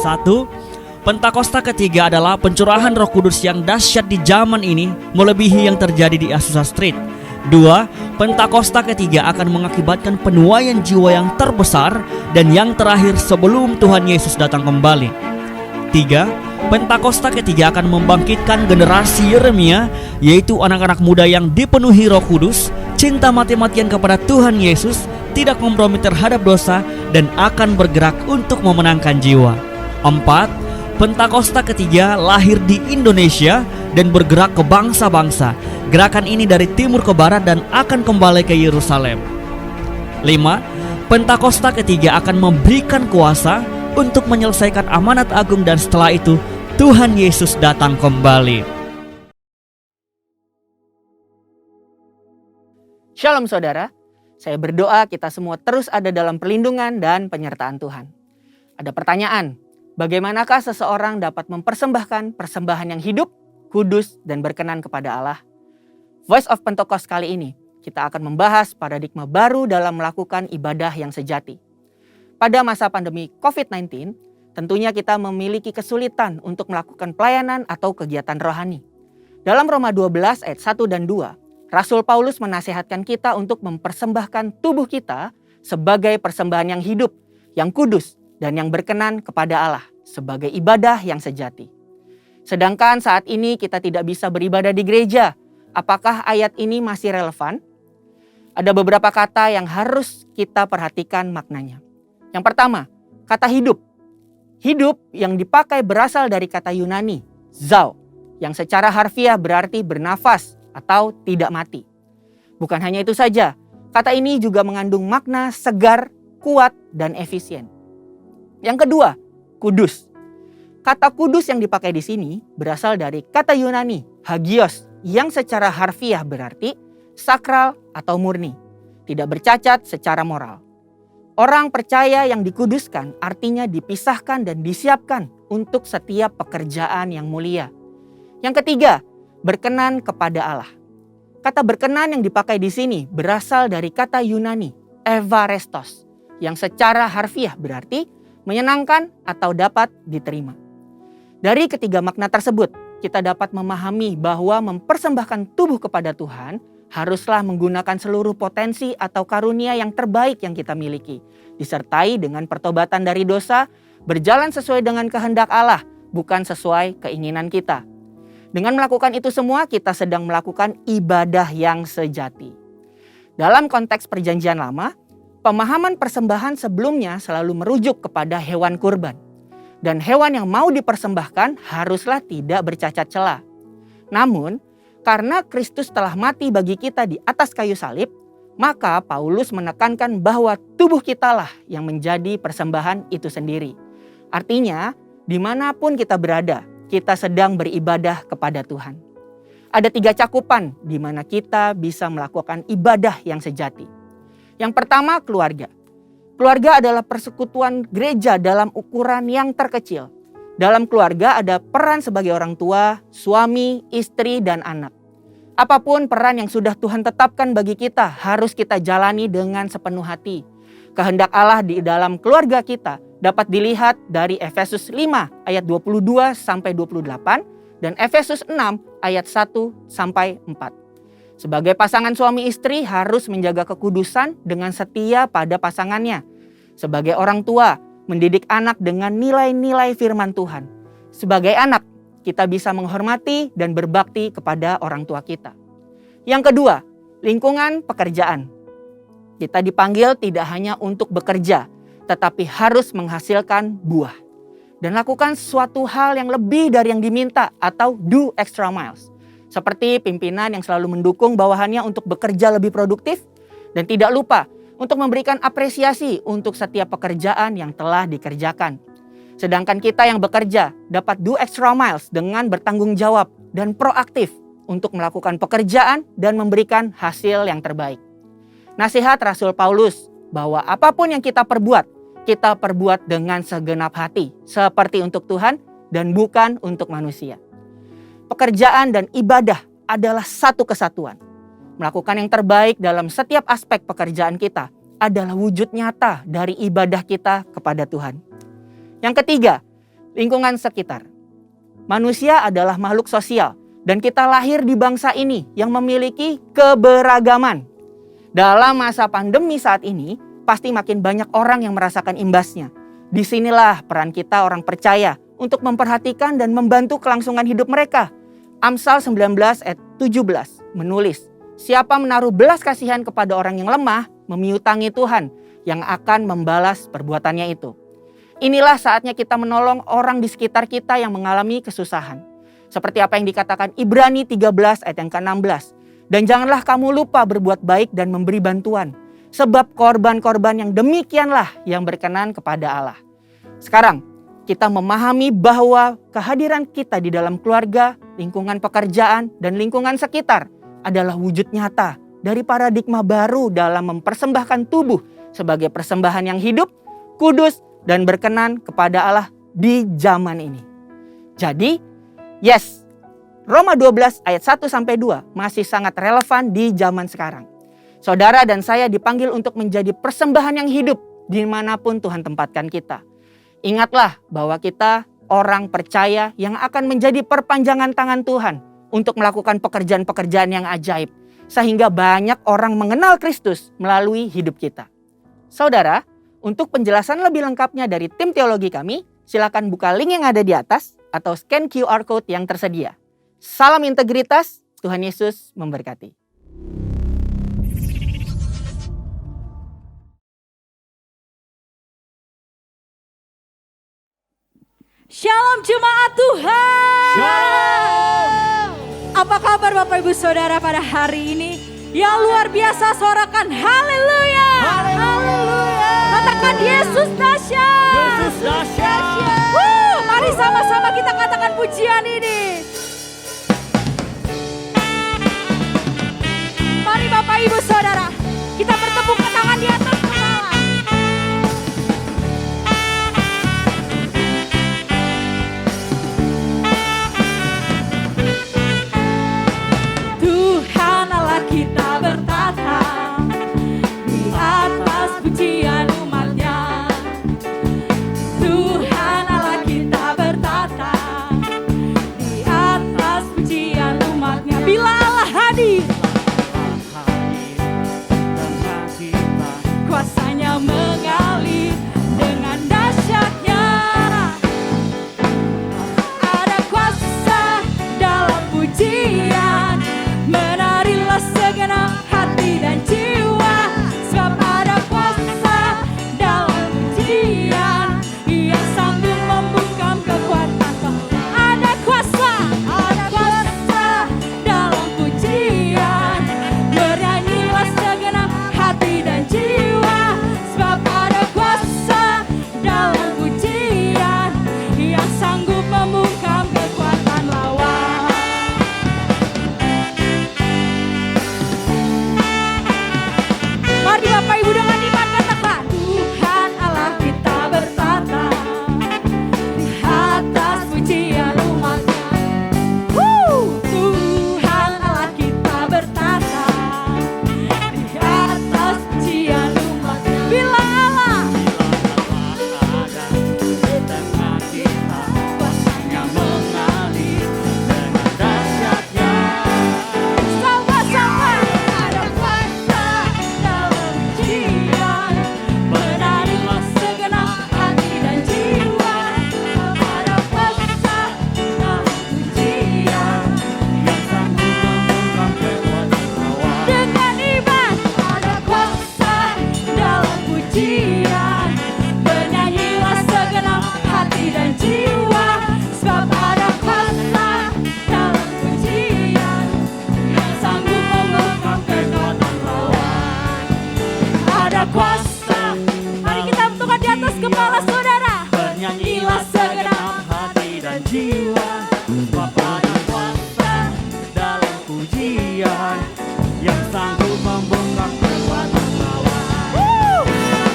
1. Pentakosta ketiga adalah pencurahan Roh Kudus yang dahsyat di zaman ini melebihi yang terjadi di Azusa Street. 2. Pentakosta ketiga akan mengakibatkan penuaian jiwa yang terbesar dan yang terakhir sebelum Tuhan Yesus datang kembali. 3. Pentakosta ketiga akan membangkitkan generasi Yeremia, yaitu anak-anak muda yang dipenuhi Roh Kudus, cinta mati-matian kepada Tuhan Yesus, tidak kompromi terhadap dosa, dan akan bergerak untuk memenangkan jiwa. 4. Pentakosta ketiga lahir di Indonesia dan bergerak ke bangsa-bangsa. Gerakan ini dari timur ke barat dan akan kembali ke Yerusalem. 5. Pentakosta ketiga akan memberikan kuasa untuk menyelesaikan amanat agung, dan setelah itu Tuhan Yesus datang kembali. Shalom saudara, saya berdoa kita semua terus ada dalam perlindungan dan penyertaan Tuhan. Ada pertanyaan, bagaimanakah seseorang dapat mempersembahkan persembahan yang hidup, kudus, dan berkenan kepada Allah? Voice of Pentecost kali ini, kita akan membahas paradigma baru dalam melakukan ibadah yang sejati. Pada masa pandemi COVID-19, tentunya kita memiliki kesulitan untuk melakukan pelayanan atau kegiatan rohani. Dalam Roma 12 ayat 1 dan 2, Rasul Paulus menasihatkan kita untuk mempersembahkan tubuh kita sebagai persembahan yang hidup, yang kudus, dan yang berkenan kepada Allah sebagai ibadah yang sejati. Sedangkan saat ini kita tidak bisa beribadah di gereja. Apakah ayat ini masih relevan? Ada beberapa kata yang harus kita perhatikan maknanya. Yang pertama, kata hidup. Hidup yang dipakai berasal dari kata Yunani, zao, yang secara harfiah berarti bernafas atau tidak mati. Bukan hanya itu saja, kata ini juga mengandung makna segar, kuat, dan efisien. Yang kedua, kudus. Kata kudus yang dipakai di sini berasal dari kata Yunani, hagios, yang secara harfiah berarti sakral atau murni, tidak bercacat secara moral. Orang percaya yang dikuduskan artinya dipisahkan dan disiapkan untuk setiap pekerjaan yang mulia. Yang ketiga, berkenan kepada Allah. Kata berkenan yang dipakai di sini berasal dari kata Yunani, evarestos, yang secara harfiah berarti menyenangkan atau dapat diterima. Dari ketiga makna tersebut, kita dapat memahami bahwa mempersembahkan tubuh kepada Tuhan haruslah menggunakan seluruh potensi atau karunia yang terbaik yang kita miliki, disertai dengan pertobatan dari dosa, berjalan sesuai dengan kehendak Allah, bukan sesuai keinginan kita. Dengan melakukan itu semua, kita sedang melakukan ibadah yang sejati. Dalam konteks perjanjian lama, pemahaman persembahan sebelumnya selalu merujuk kepada hewan kurban. Dan hewan yang mau dipersembahkan haruslah tidak bercacat celah. Namun, karena Kristus telah mati bagi kita di atas kayu salib, maka Paulus menekankan bahwa tubuh kitalah yang menjadi persembahan itu sendiri. Artinya, dimanapun kita berada, kita sedang beribadah kepada Tuhan. Ada 3 cakupan di mana kita bisa melakukan ibadah yang sejati. Yang pertama, keluarga. Keluarga adalah persekutuan gereja dalam ukuran yang terkecil. Dalam keluarga ada peran sebagai orang tua, suami, istri, dan anak. Apapun peran yang sudah Tuhan tetapkan bagi kita harus kita jalani dengan sepenuh hati. Kehendak Allah di dalam keluarga kita dapat dilihat dari Efesus 5 ayat 22 sampai 28 dan Efesus 6 ayat 1 sampai 4. Sebagai pasangan suami istri harus menjaga kekudusan dengan setia pada pasangannya. Sebagai orang tua, mendidik anak dengan nilai-nilai firman Tuhan. Sebagai anak, kita bisa menghormati dan berbakti kepada orang tua kita. Yang kedua, lingkungan pekerjaan. Kita dipanggil tidak hanya untuk bekerja, tetapi harus menghasilkan buah. Dan lakukan suatu hal yang lebih dari yang diminta atau do extra miles. Seperti pimpinan yang selalu mendukung bawahannya untuk bekerja lebih produktif dan tidak lupa untuk memberikan apresiasi untuk setiap pekerjaan yang telah dikerjakan. Sedangkan kita yang bekerja dapat do extra miles dengan bertanggung jawab dan proaktif untuk melakukan pekerjaan dan memberikan hasil yang terbaik. Nasihat Rasul Paulus bahwa apapun yang kita perbuat dengan segenap hati, seperti untuk Tuhan dan bukan untuk manusia. Pekerjaan dan ibadah adalah satu kesatuan. Melakukan yang terbaik dalam setiap aspek pekerjaan kita adalah wujud nyata dari ibadah kita kepada Tuhan. Yang ketiga, Lingkungan sekitar. Manusia adalah makhluk sosial dan kita lahir di bangsa ini yang memiliki keberagaman. Dalam masa pandemi saat ini, pasti makin banyak orang yang merasakan imbasnya. Disinilah peran kita orang percaya untuk memperhatikan dan membantu kelangsungan hidup mereka. Amsal 19 ayat 17 menulis, siapa menaruh belas kasihan kepada orang yang lemah, memiutangi Tuhan yang akan membalas perbuatannya itu. Inilah saatnya kita menolong orang di sekitar kita yang mengalami kesusahan. Seperti apa yang dikatakan Ibrani 13 ayat yang ke-16. Dan janganlah kamu lupa berbuat baik dan memberi bantuan. Sebab korban-korban yang demikianlah yang berkenan kepada Allah. Sekarang kita memahami bahwa kehadiran kita di dalam keluarga, lingkungan pekerjaan, dan lingkungan sekitar adalah wujud nyata dari paradigma baru dalam mempersembahkan tubuh sebagai persembahan yang hidup, kudus, dan berkenan kepada Allah di zaman ini. Jadi, yes, Roma 12 ayat 1-2 masih sangat relevan di zaman sekarang. Saudara dan saya dipanggil untuk menjadi persembahan yang hidup dimanapun Tuhan tempatkan kita. Ingatlah bahwa kita orang percaya yang akan menjadi perpanjangan tangan Tuhan untuk melakukan pekerjaan-pekerjaan yang ajaib. Sehingga banyak orang mengenal Kristus melalui hidup kita. Saudara, untuk penjelasan lebih lengkapnya dari tim teologi kami, silakan buka link yang ada di atas atau scan QR Code yang tersedia. Salam integritas, Tuhan Yesus memberkati. Shalom jemaat Tuhan. Shalom. Apa kabar Bapak Ibu Saudara pada hari ini? Yang luar biasa suarakan haleluya. Haleluya. Katakan Yesus dahsyat. Yesus dahsyat. Mari sama-sama kita katakan pujian ini. Mari Bapak Ibu Saudara, kita bertepuk tangan di atas kepala. Tuhan Allah kita bertata di atas pujian umatnya. Tuhan Allah kita bertata di atas pujian umatnya. Bila Allah hadir, kuasanya mengalir dengan dahsyatnya. Ada kuasa dalam pujian, menarilah segenap hati dan jiwa. Sebab ada kuasa dalam pujian yang sanggup membungkam kekuatan. Ada kuasa dalam pujian, bernyanyilah segenap hati dan jiwa. Sebab ada kuasa dalam pujian yang sanggup membungkam kekuatan lawan. Mari Bapak Ibu dengan iman katakan, Tuhan Allah kita bertata di atas pujian umatnya. Tuhan Allah kita bertata di atas pujian umatnya. Bila Allah ada di tengah kita, kuasanya mengalir dengan dahsyatnya. Sama-sama ada kuasa dalam pujian, menarilah segenap hati dan jiwa. Ada kuasa dalam pujian yang sanggup membungkam kekuatan lawan. Dengan iman ada kuasa dalam pujian, bernyanyilah segenap hati dan jiwa. Sebab ada kuasa dalam pujian yang sanggup membungkam kekuatan lawan. Ada kuasa. Mari kita bentukkan di atas kepala saudara. Bernyanyilah segenap hati dan jiwa. Sebab ada kuasa dalam pujian yang sanggup membungkam kekuatan lawan.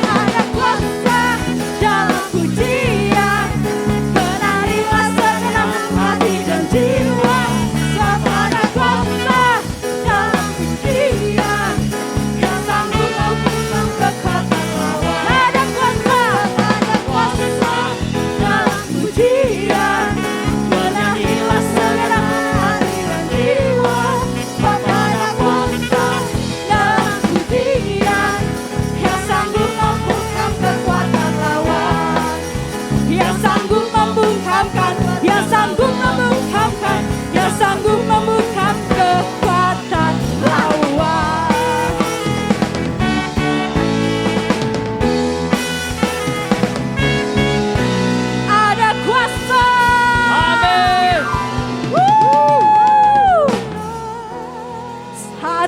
Ada kuasa dalam pujian, menarilah segenap hati dan jiwa. Sebab ada kuasa dalam pujian yang sanggup membungkam kekuatan lawan. Ada kuasa dalam pujian.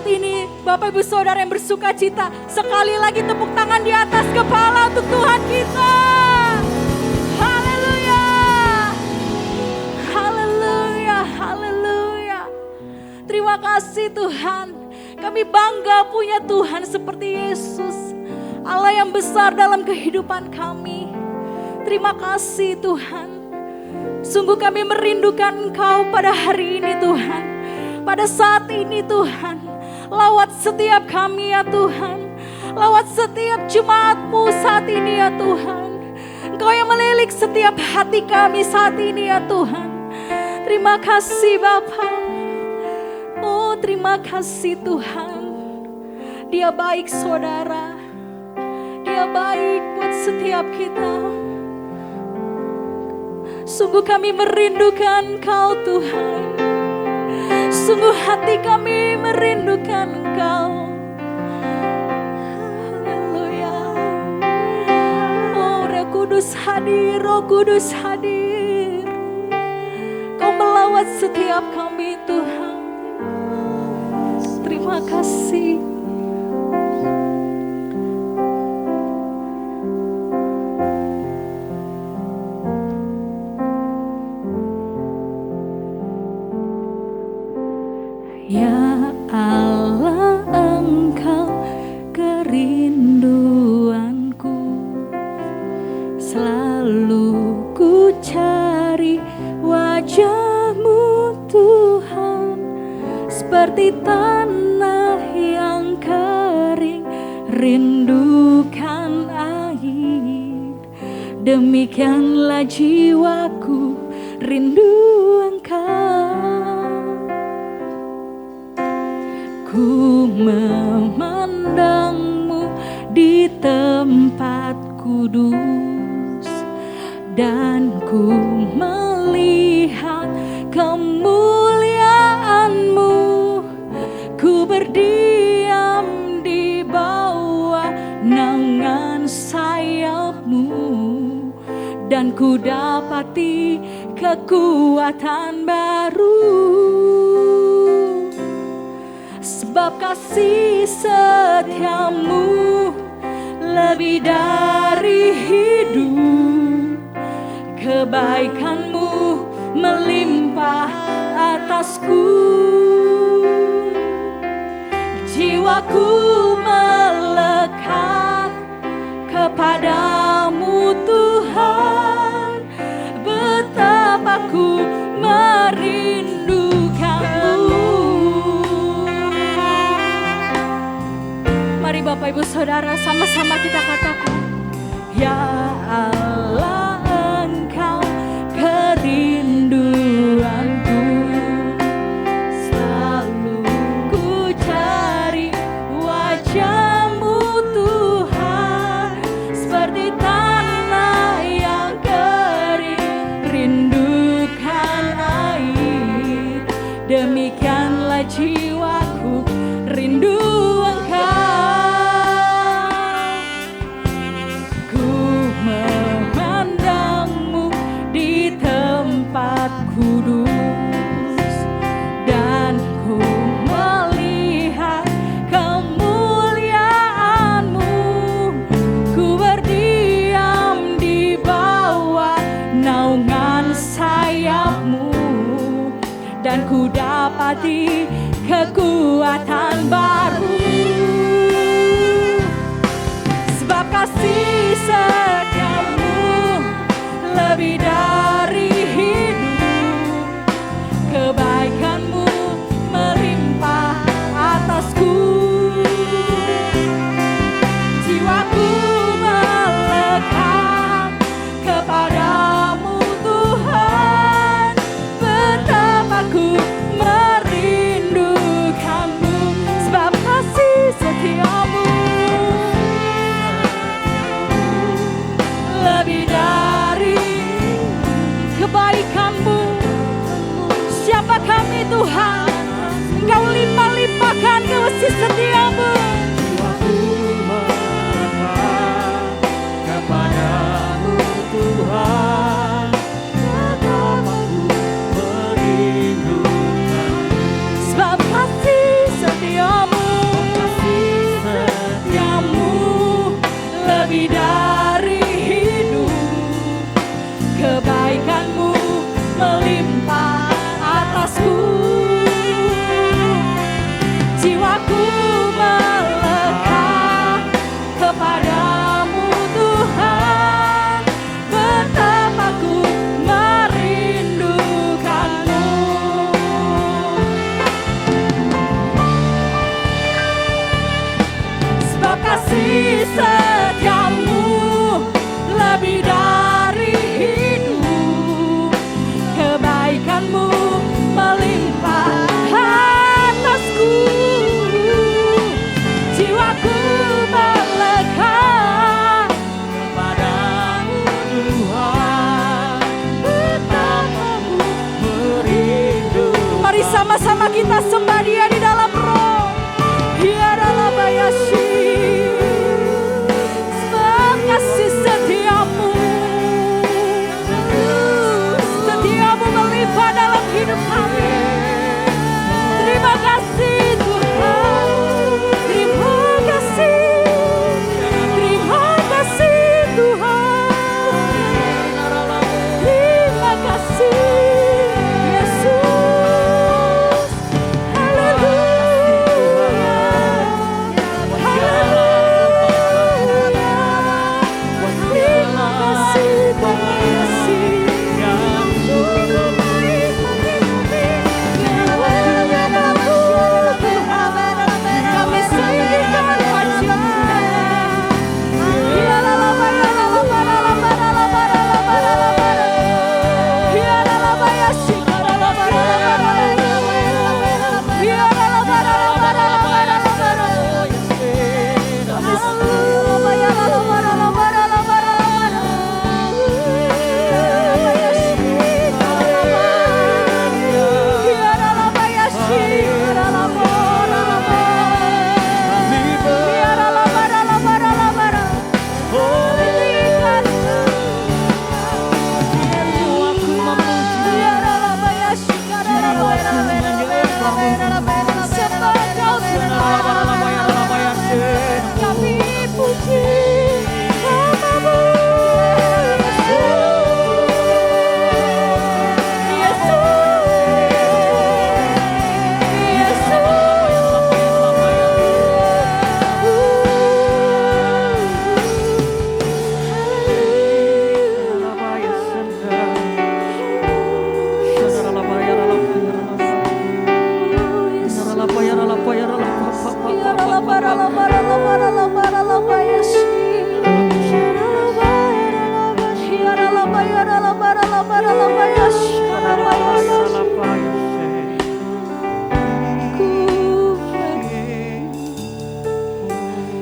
saat ini Bapak Ibu Saudara yang bersuka cita, sekali lagi tepuk tangan di atas kepala untuk Tuhan kita. Haleluya. Haleluya. Haleluya. Terima kasih Tuhan. Kami bangga punya Tuhan seperti Yesus, Allah yang besar dalam kehidupan kami. Terima kasih Tuhan. Sungguh kami merindukan Engkau pada hari ini Tuhan. Pada saat ini Tuhan, lawat setiap kami ya Tuhan. Lawat setiap jemaat-Mu saat ini ya Tuhan. Engkau yang melilik setiap hati kami saat ini ya Tuhan. Terima kasih Bapa. Oh terima kasih Tuhan. Dia baik saudara. Dia baik buat setiap kita. Sungguh kami merindukan Engkau Tuhan. Sungguh hati kami merindukan Engkau. Haleluya. Oh Roh Kudus hadir, Roh Kudus hadir. Kau melawat setiap kami Tuhan. Terima kasih. Ya Allah, Engkau kerinduanku, selalu ku cari wajah-Mu Tuhan, seperti tanah yang kering rindukan air. Demikianlah jiwaku rindu Engkau. Ku memandang-Mu di tempat kudus, dan ku melihat kemuliaan-Mu. Ku berdiam di bawah naungan sayap-Mu, dan ku dapati kekuatan baru. Sebab kasih setia-Mu lebih dari hidup, kebaikan-Mu melimpah atasku. Jiwaku melekat kepadamu Tuhan, betapa ku merindukan-Mu. Mari Bapak Ibu Saudara sama-sama kita katakan, ya Allah, Engkau kerinduanku, selalu ku cari wajah-Mu Tuhan, seperti tanah yang kering rindukan air. Demikianlah jiwaku rindu Engkau. Kudus, dan ku melihat kemuliaan-Mu. Ku berdiam di bawah naungan sayap-Mu, dan ku dapati kekuatan baru. Sebab kasih setia-Mu lebih dari hidup, kebaikan-Mu melimpah atasku. Jiwaku melekat kepadamu Tuhan, betapa ku merindukan-Mu. Sebab kasih setia-Mu lebih dari kebaikan-Mu. Siapa kami Tuhan? Engkau limpah-limpahkan kasih setia-Mu. Jiwaku melekat kepadamu Tuhan, betapa ku merindukan-Mu. Sebab kasih setia-Mu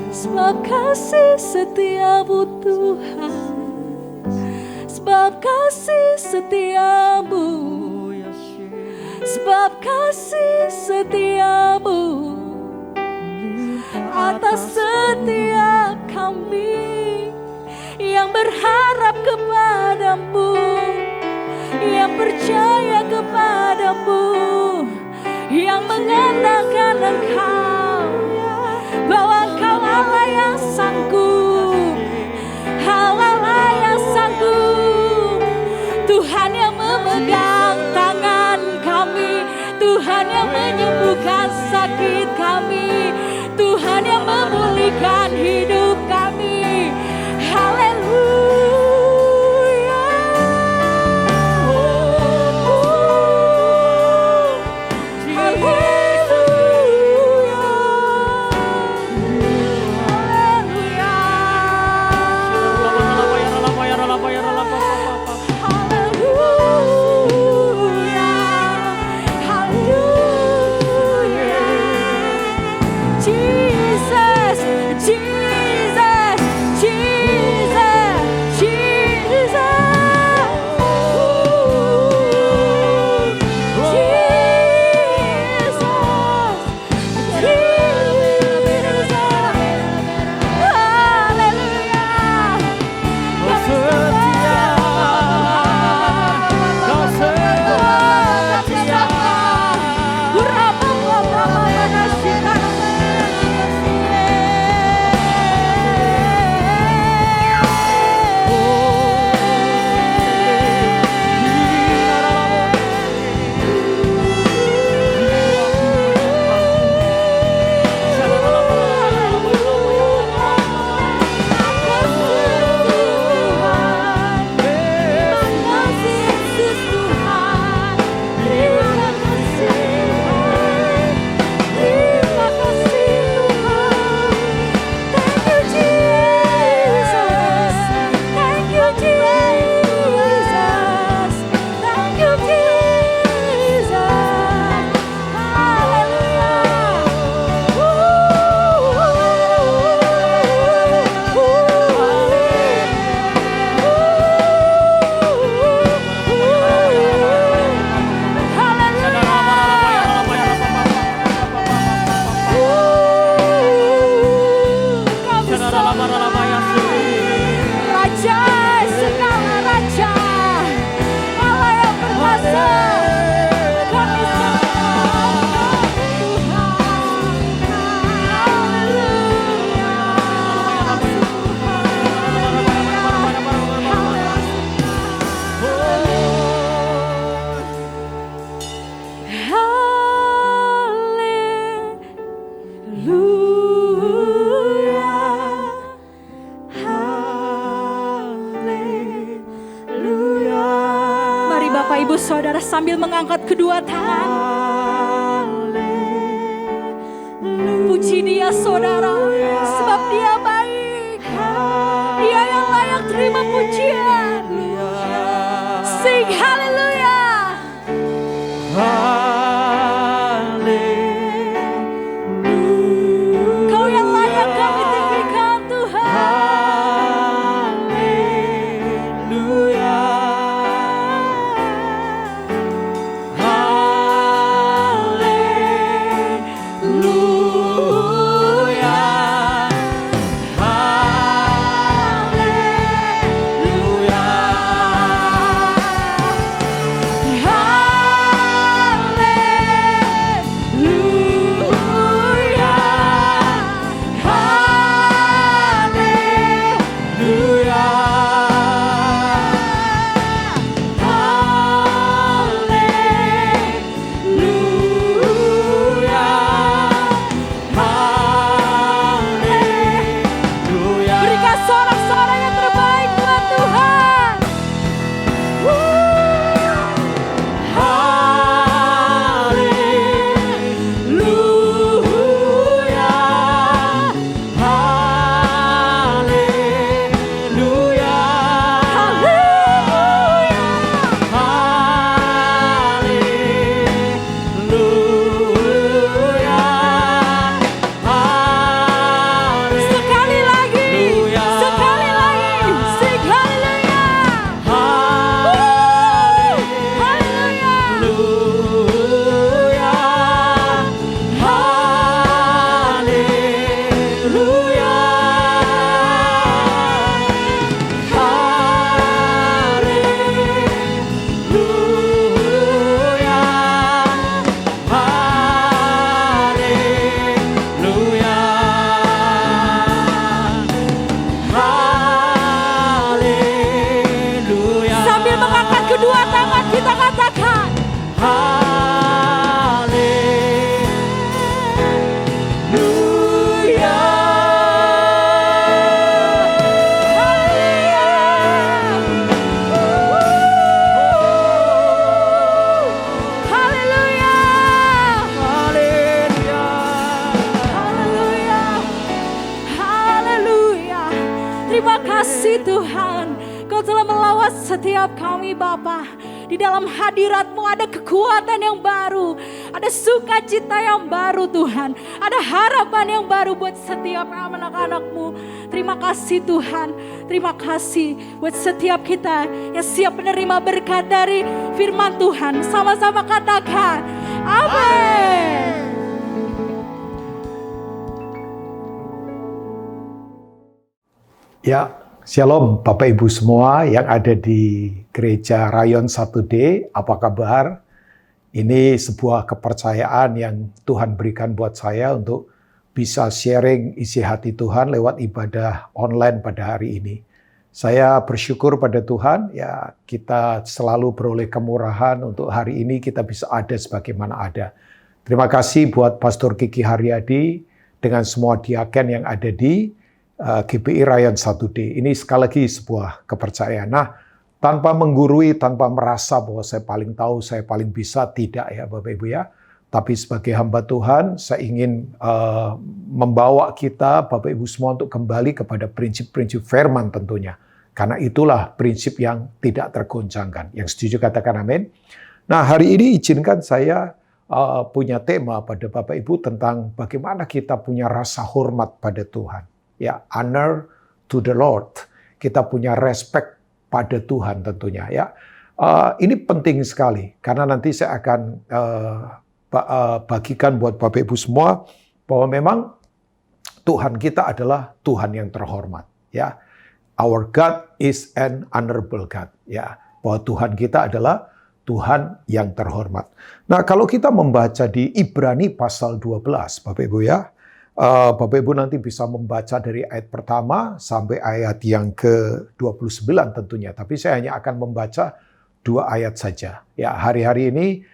Sebab kasih setiamu Tuhan, sebab kasih setiamu, sebab kasih setiamu atas setiap kami yang berharap kepadamu, yang percaya kepadamu, yang mengandalkan Engkau, bahwa Engkau Allah yang sanggup, Allah yang sanggup, Tuhan yang memegang tangan kami, Tuhan yang menyembuhkan sakit kami, Tuhan yang memulihkan hidup kami. Haleluya. Haleluya. Haleluya. Haleluya. Jesus, Jesus, Jesus, Jesus. Raja, segala raja, Allah yang berkuasa, kami sembah Tuhan. Mari Bapak Ibu Saudara sambil mengangkat kedua tangan, puji Dia Saudara, sebab Dia baik, Dia yang layak terima pujian. Sing haleluya. Kau yang layak kami tinggikan Tuhan. Haleluya. Engkau telah melawat setiap kami Bapa. Di dalam hadirat-Mu ada kekuatan yang baru, ada sukacita yang baru Tuhan, ada harapan yang baru buat setiap anak-anak-Mu. Terima kasih Tuhan, terima kasih buat setiap kita yang siap menerima berkat dari firman Tuhan. Sama-sama katakan, amin. Ya, shalom Bapak Ibu semua yang ada di Gereja Rayon 1D, apa kabar? Ini sebuah kepercayaan yang Tuhan berikan buat saya untuk bisa sharing isi hati Tuhan lewat ibadah online pada hari ini. Saya bersyukur pada Tuhan, ya kita selalu beroleh kemurahan untuk hari ini kita bisa ada sebagaimana ada. Terima kasih buat Pastor Kiki Haryadi dengan semua diaken yang ada di GPI Rayon 1D. Ini sekali lagi sebuah kepercayaan. Nah, tanpa menggurui, tanpa merasa bahwa saya paling tahu, saya paling bisa, tidak ya Bapak Ibu ya. Tapi sebagai hamba Tuhan, saya ingin membawa kita, Bapak Ibu semua, untuk kembali kepada prinsip-prinsip firman tentunya. Karena itulah prinsip yang tidak tergoncangkan. Yang setuju katakan amin. Nah, hari ini izinkan saya punya tema pada Bapak Ibu tentang bagaimana kita punya rasa hormat pada Tuhan. Ya, honor to the Lord. Kita punya respect pada Tuhan tentunya ya. Ini penting sekali karena nanti saya akan bagikan buat Bapak Ibu semua bahwa memang Tuhan kita adalah Tuhan yang terhormat ya. Our God is an honorable God ya. Bahwa Tuhan kita adalah Tuhan yang terhormat. Nah, kalau kita membaca di Ibrani pasal 12 Bapak Ibu ya. Bapak Ibu nanti bisa membaca dari ayat pertama sampai ayat yang ke-29 tentunya. Tapi saya hanya akan membaca 2 ayat saja. Ya, hari-hari ini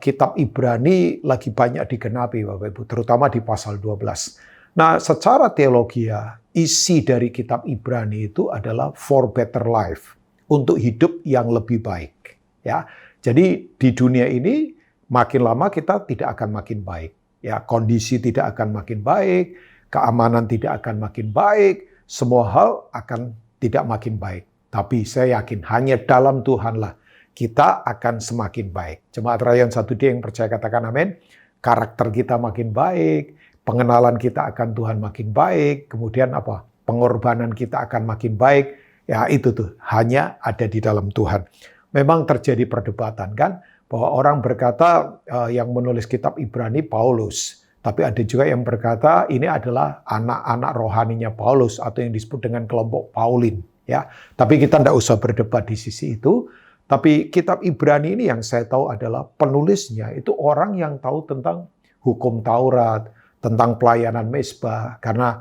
kitab Ibrani lagi banyak digenapi Bapak Ibu, terutama di pasal 12. Nah, secara teologi isi dari kitab Ibrani itu adalah for better life, untuk hidup yang lebih baik. Ya, jadi di dunia ini makin lama kita tidak akan makin baik. Ya, kondisi tidak akan makin baik, keamanan tidak akan makin baik, semua hal akan tidak makin baik. Tapi saya yakin hanya dalam Tuhanlah kita akan semakin baik. Jemaat Rayon 1D yang percaya katakan amin. Karakter kita makin baik, pengenalan kita akan Tuhan makin baik, kemudian apa? Pengorbanan kita akan makin baik. Ya, itu tuh hanya ada di dalam Tuhan. Memang terjadi perdebatan kan? Bahwa orang berkata yang menulis kitab Ibrani Paulus. Tapi ada juga yang berkata ini adalah anak-anak rohaninya Paulus atau yang disebut dengan kelompok Paulin. Ya, tapi kita tidak usah berdebat di sisi itu. Tapi kitab Ibrani ini yang saya tahu adalah penulisnya itu orang yang tahu tentang hukum Taurat, tentang pelayanan mezbah. Karena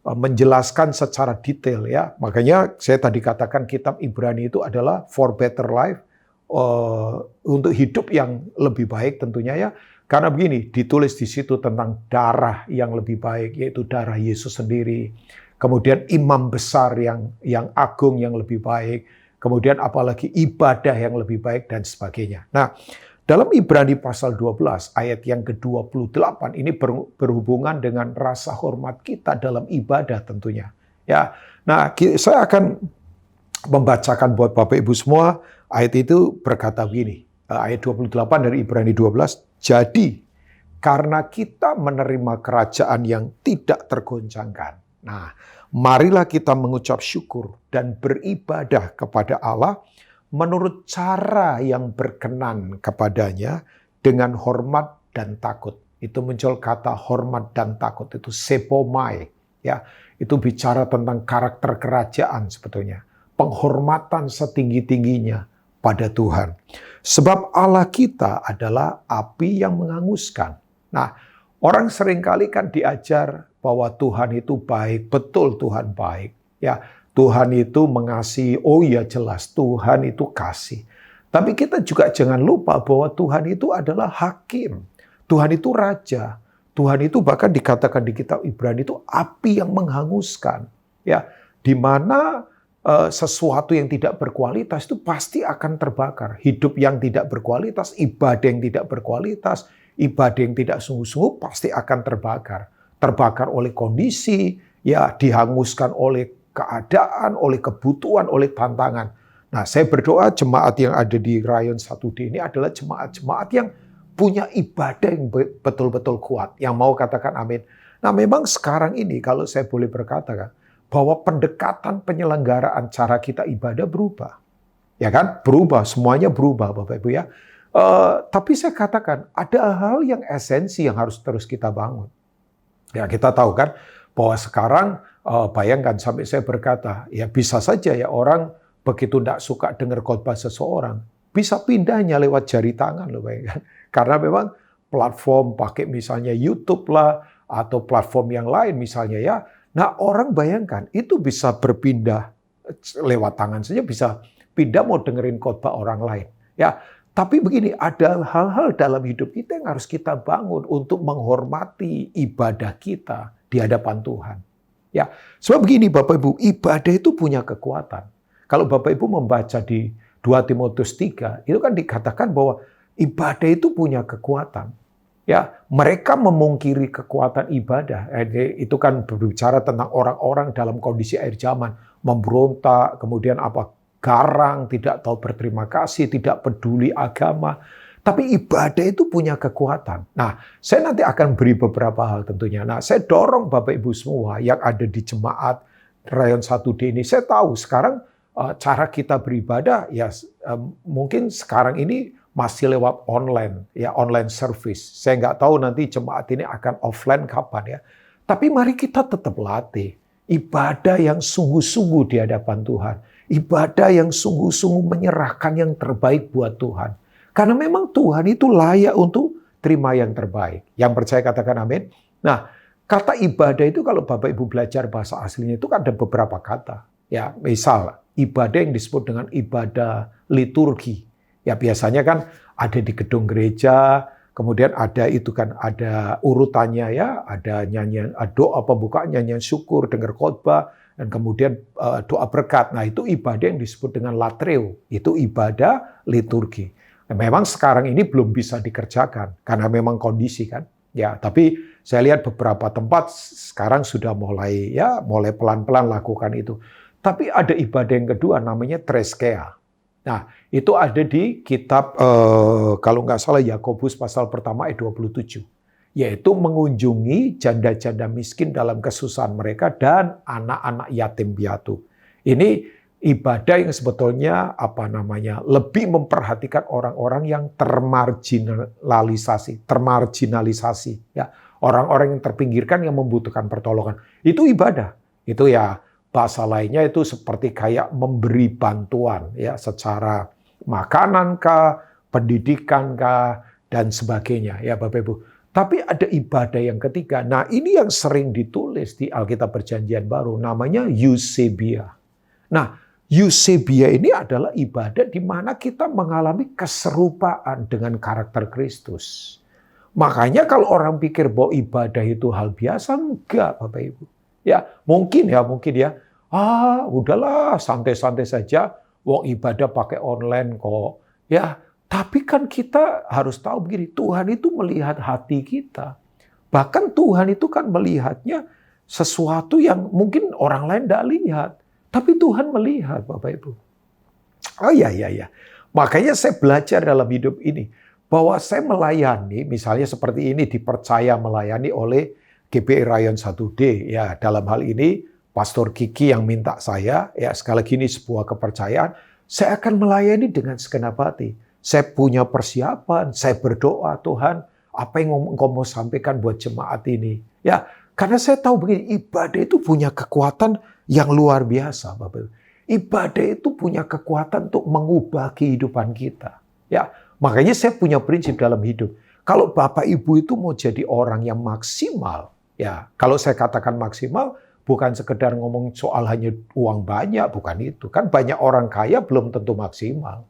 menjelaskan secara detail ya. Makanya saya tadi katakan kitab Ibrani itu adalah for better life. Untuk hidup yang lebih baik tentunya ya. Karena begini, ditulis di situ tentang darah yang lebih baik, yaitu darah Yesus sendiri. Kemudian imam besar yang agung yang lebih baik. Kemudian apalagi ibadah yang lebih baik dan sebagainya. Nah, dalam Ibrani pasal 12 ayat yang ke-28 ini berhubungan dengan rasa hormat kita dalam ibadah tentunya. Ya. Nah, saya akan membacakan buat Bapak Ibu semua. Ayat itu berkata begini, ayat 28 dari Ibrani 12, jadi karena kita menerima kerajaan yang tidak tergoncangkan. Nah, marilah kita mengucap syukur dan beribadah kepada Allah menurut cara yang berkenan kepadanya dengan hormat dan takut. Itu muncul kata hormat dan takut, itu sepomai. Ya, itu bicara tentang karakter kerajaan sebetulnya. Penghormatan setinggi-tingginya pada Tuhan. Sebab Allah kita adalah api yang menghanguskan. Nah, orang seringkali kan diajar bahwa Tuhan itu baik, betul Tuhan baik. Ya, Tuhan itu mengasihi, oh ya jelas Tuhan itu kasih. Tapi kita juga jangan lupa bahwa Tuhan itu adalah hakim. Tuhan itu raja. Tuhan itu bahkan dikatakan di kitab Ibrani itu api yang menghanguskan. Ya, di mana sesuatu yang tidak berkualitas itu pasti akan terbakar. Hidup yang tidak berkualitas, ibadah yang tidak berkualitas, ibadah yang tidak sungguh-sungguh pasti akan terbakar. Terbakar oleh kondisi, ya dihanguskan oleh keadaan, oleh kebutuhan, oleh tantangan. Nah, saya berdoa jemaat yang ada di Rayon 1D ini adalah jemaat-jemaat yang punya ibadah yang betul-betul kuat. Yang mau katakan amin. Nah, memang sekarang ini kalau saya boleh berkata kan, bahwa pendekatan penyelenggaraan cara kita ibadah berubah. Ya kan? Berubah, semuanya berubah Bapak Ibu ya. Tapi saya katakan ada hal yang esensi yang harus terus kita bangun. Ya, kita tahu kan bahwa sekarang bayangkan sampai saya berkata, ya bisa saja ya orang begitu tidak suka dengar khotbah seseorang, bisa pindahnya lewat jari tangan loh, bayangkan. Karena memang platform pakai misalnya YouTube lah atau platform yang lain misalnya ya. Nah, orang bayangkan itu bisa berpindah lewat tangan saja, bisa pindah mau dengerin khotbah orang lain. Ya, tapi begini, ada hal-hal dalam hidup kita yang harus kita bangun untuk menghormati ibadah kita di hadapan Tuhan. Ya, sebab begini Bapak Ibu, ibadah itu punya kekuatan. Kalau Bapak Ibu membaca di 2 Timotius 3, itu kan dikatakan bahwa ibadah itu punya kekuatan. Ya, mereka memungkiri kekuatan ibadah. Itu kan berbicara tentang orang-orang dalam kondisi akhir zaman, memberontak, kemudian garang, tidak tahu berterima kasih, tidak peduli agama. Tapi ibadah itu punya kekuatan. Nah, saya nanti akan beri beberapa hal tentunya. Nah, saya dorong Bapak Ibu semua yang ada di jemaat Rayon 1D ini. Saya tahu sekarang cara kita beribadah ya mungkin sekarang ini masih lewat online, ya online service. Saya nggak tahu nanti jemaat ini akan offline kapan ya. Tapi mari kita tetap latih ibadah yang sungguh-sungguh di hadapan Tuhan. Ibadah yang sungguh-sungguh menyerahkan yang terbaik buat Tuhan. Karena memang Tuhan itu layak untuk terima yang terbaik. Yang percaya katakan amin. Nah, kata ibadah itu kalau Bapak Ibu belajar bahasa aslinya itu kan ada beberapa kata. Ya, misal ibadah yang disebut dengan ibadah liturgi. Ya biasanya kan ada di gedung gereja, kemudian ada itu kan ada urutannya ya, ada nyanyian doa pembukaan, nyanyian syukur, dengar khotbah, dan kemudian doa berkat. Nah itu ibadah yang disebut dengan latreo, itu ibadah liturgi. Nah, memang sekarang ini belum bisa dikerjakan karena memang kondisi kan. Ya, tapi saya lihat beberapa tempat sekarang sudah mulai pelan-pelan lakukan itu. Tapi ada ibadah yang kedua namanya treskea. Nah, itu ada di kitab, kalau nggak salah, Yakobus pasal pertama ayat 27. Yaitu mengunjungi janda-janda miskin dalam kesusahan mereka dan anak-anak yatim piatu. Ini ibadah yang sebetulnya lebih memperhatikan orang-orang yang termarginalisasi. Ya, orang-orang yang terpinggirkan yang membutuhkan pertolongan. Itu ibadah. Itu ya bahasa lainnya itu seperti kayak memberi bantuan ya secara makanan kah, pendidikan kah, dan sebagainya ya Bapak Ibu. Tapi ada ibadah yang ketiga. Nah, ini yang sering ditulis di Alkitab Perjanjian Baru namanya eusebia. Nah, eusebia ini adalah ibadah di mana kita mengalami keserupaan dengan karakter Kristus. Makanya kalau orang pikir bahwa ibadah itu hal biasa, enggak Bapak Ibu. Ya, mungkin ya. Udahlah, santai-santai saja. Wong ibadah pakai online kok. Ya, tapi kan kita harus tahu begini, Tuhan itu melihat hati kita. Bahkan Tuhan itu kan melihatnya sesuatu yang mungkin orang lain tidak lihat. Tapi Tuhan melihat, Bapak Ibu. Oh iya. Makanya saya belajar dalam hidup ini. Bahwa saya melayani, misalnya seperti ini, dipercaya melayani oleh GBI Rayon 1D. Ya, dalam hal ini Pastor Kiki yang minta saya, ya sekali lagi ini sebuah kepercayaan, saya akan melayani dengan segenap hati. Saya punya persiapan, saya berdoa, Tuhan, apa yang Engkau mau sampaikan buat jemaat ini? Ya, karena saya tahu begini, ibadah itu punya kekuatan yang luar biasa, Bapak. Ibadah itu punya kekuatan untuk mengubah kehidupan kita. Ya, makanya saya punya prinsip dalam hidup. Kalau Bapak Ibu itu mau jadi orang yang maksimal, ya, kalau saya katakan maksimal, bukan sekedar ngomong soal hanya uang banyak, bukan itu. Kan banyak orang kaya belum tentu maksimal.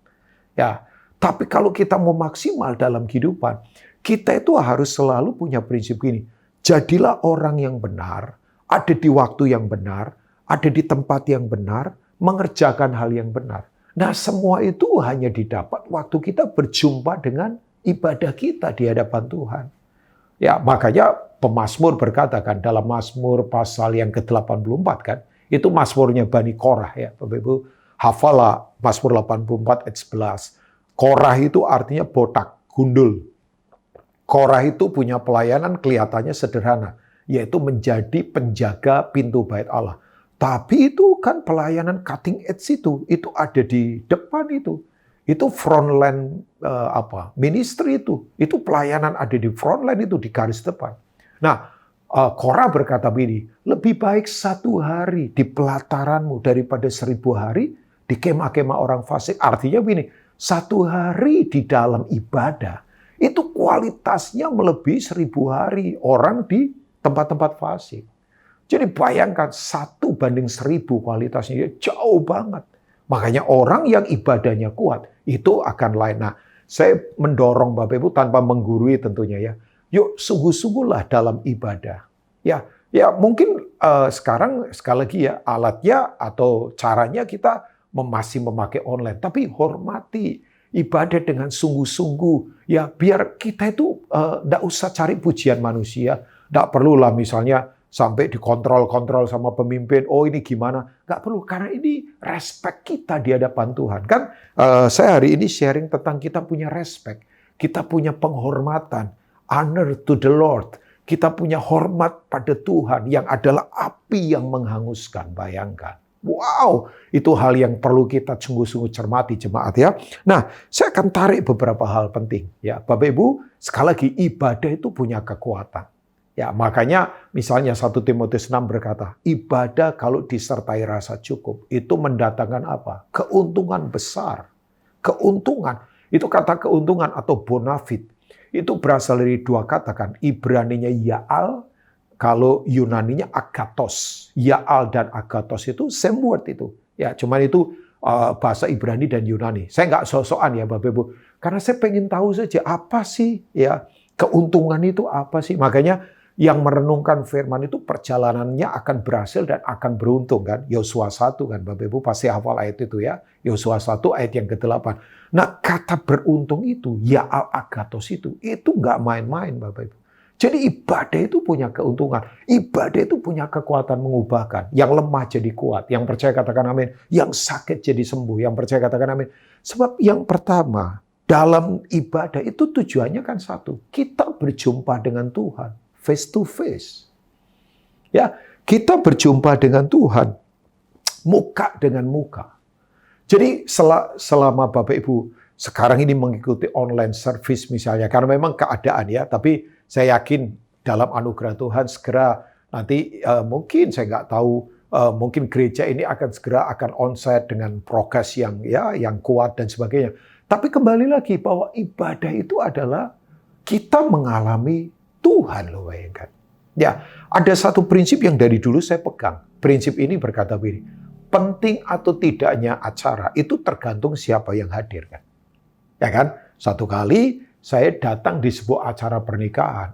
Ya, tapi kalau kita mau maksimal dalam kehidupan, kita itu harus selalu punya prinsip gini. Jadilah orang yang benar, ada di waktu yang benar, ada di tempat yang benar, mengerjakan hal yang benar. Nah, semua itu hanya didapat waktu kita berjumpa dengan ibadah kita di hadapan Tuhan. Ya, makanya pemazmur berkata kan dalam Mazmur pasal yang ke-84 kan, Itu Mazmurnya Bani Korah ya. Bapak Ibu hafallah Mazmur 84 ayat 11. Korah itu artinya botak, gundul. Korah itu punya pelayanan kelihatannya sederhana, yaitu menjadi penjaga pintu bait Allah. Tapi itu kan pelayanan cutting edge itu ada di depan itu. Itu frontline ministry itu pelayanan ada di frontline itu di garis depan. Nah, Korah berkata begini, lebih baik 1 hari di pelataranmu daripada 1000 hari di kemah-kemah orang fasik. Artinya begini, 1 hari di dalam ibadah itu kualitasnya melebihi 1000 hari orang di tempat-tempat fasik. Jadi bayangkan 1 banding 1000 kualitasnya jauh banget. Makanya orang yang ibadahnya kuat itu akan lain. Nah, saya mendorong Bapak Ibu tanpa menggurui tentunya ya. Yuk sungguh-sungguhlah dalam ibadah. Ya mungkin sekarang sekali lagi ya alatnya atau caranya kita masih memakai online. Tapi hormati ibadah dengan sungguh-sungguh. Ya biar kita itu nggak usah cari pujian manusia. Nggak perlulah misalnya sampai dikontrol-kontrol sama pemimpin. Oh ini gimana? Nggak perlu. Karena ini respect kita di hadapan Tuhan. Kan saya hari ini sharing tentang kita punya respect. Kita punya penghormatan. Honor to the Lord. Kita punya hormat pada Tuhan yang adalah api yang menghanguskan. Bayangkan. Wow, itu hal yang perlu kita sungguh-sungguh cermati jemaat ya. Nah, saya akan tarik beberapa hal penting ya. Bapak Ibu, sekali lagi ibadah itu punya kekuatan. Ya, makanya misalnya 1 Timotius 6 berkata, ibadah kalau disertai rasa cukup itu mendatangkan apa? Keuntungan besar. Keuntungan. Itu kata keuntungan atau bonafit. Itu berasal dari 2 kata kan. Ibraninya Ya'al, kalau Yunaninya agathos. Ya'al dan agathos itu same word itu. Ya, cuman itu bahasa Ibrani dan Yunani. Saya nggak sok-sokan ya Bapak Ibu. Karena saya pengen tahu saja apa sih ya keuntungan itu apa sih. Makanya yang merenungkan firman itu perjalanannya akan berhasil dan akan beruntung kan. Yosua 1 kan Bapak Ibu pasti hafal ayat itu ya. Yosua 1 ayat yang ke-8. Nah kata beruntung itu, Ya'al agathos itu nggak main-main Bapak Ibu. Jadi ibadah itu punya keuntungan. Ibadah itu punya kekuatan mengubahkan. Yang lemah jadi kuat. Yang percaya katakan amin. Yang sakit jadi sembuh. Yang percaya katakan amin. Sebab yang pertama, dalam ibadah itu tujuannya kan satu. Kita berjumpa dengan Tuhan. Face to face. Ya, kita berjumpa dengan Tuhan. Muka dengan muka. Jadi selama Bapak Ibu sekarang ini mengikuti online service misalnya. Karena memang keadaan ya. Tapi saya yakin dalam anugerah Tuhan segera nanti mungkin saya nggak tahu mungkin gereja ini akan segera akan onsite dengan prokes yang kuat dan sebagainya. Tapi kembali lagi bahwa ibadah itu adalah kita mengalami Tuhan loh bayangkan. Ya ada satu prinsip yang dari dulu saya pegang. Prinsip ini berkata begini, penting atau tidaknya acara itu tergantung siapa yang hadir kan. Ya kan? Satu kali saya datang di sebuah acara pernikahan.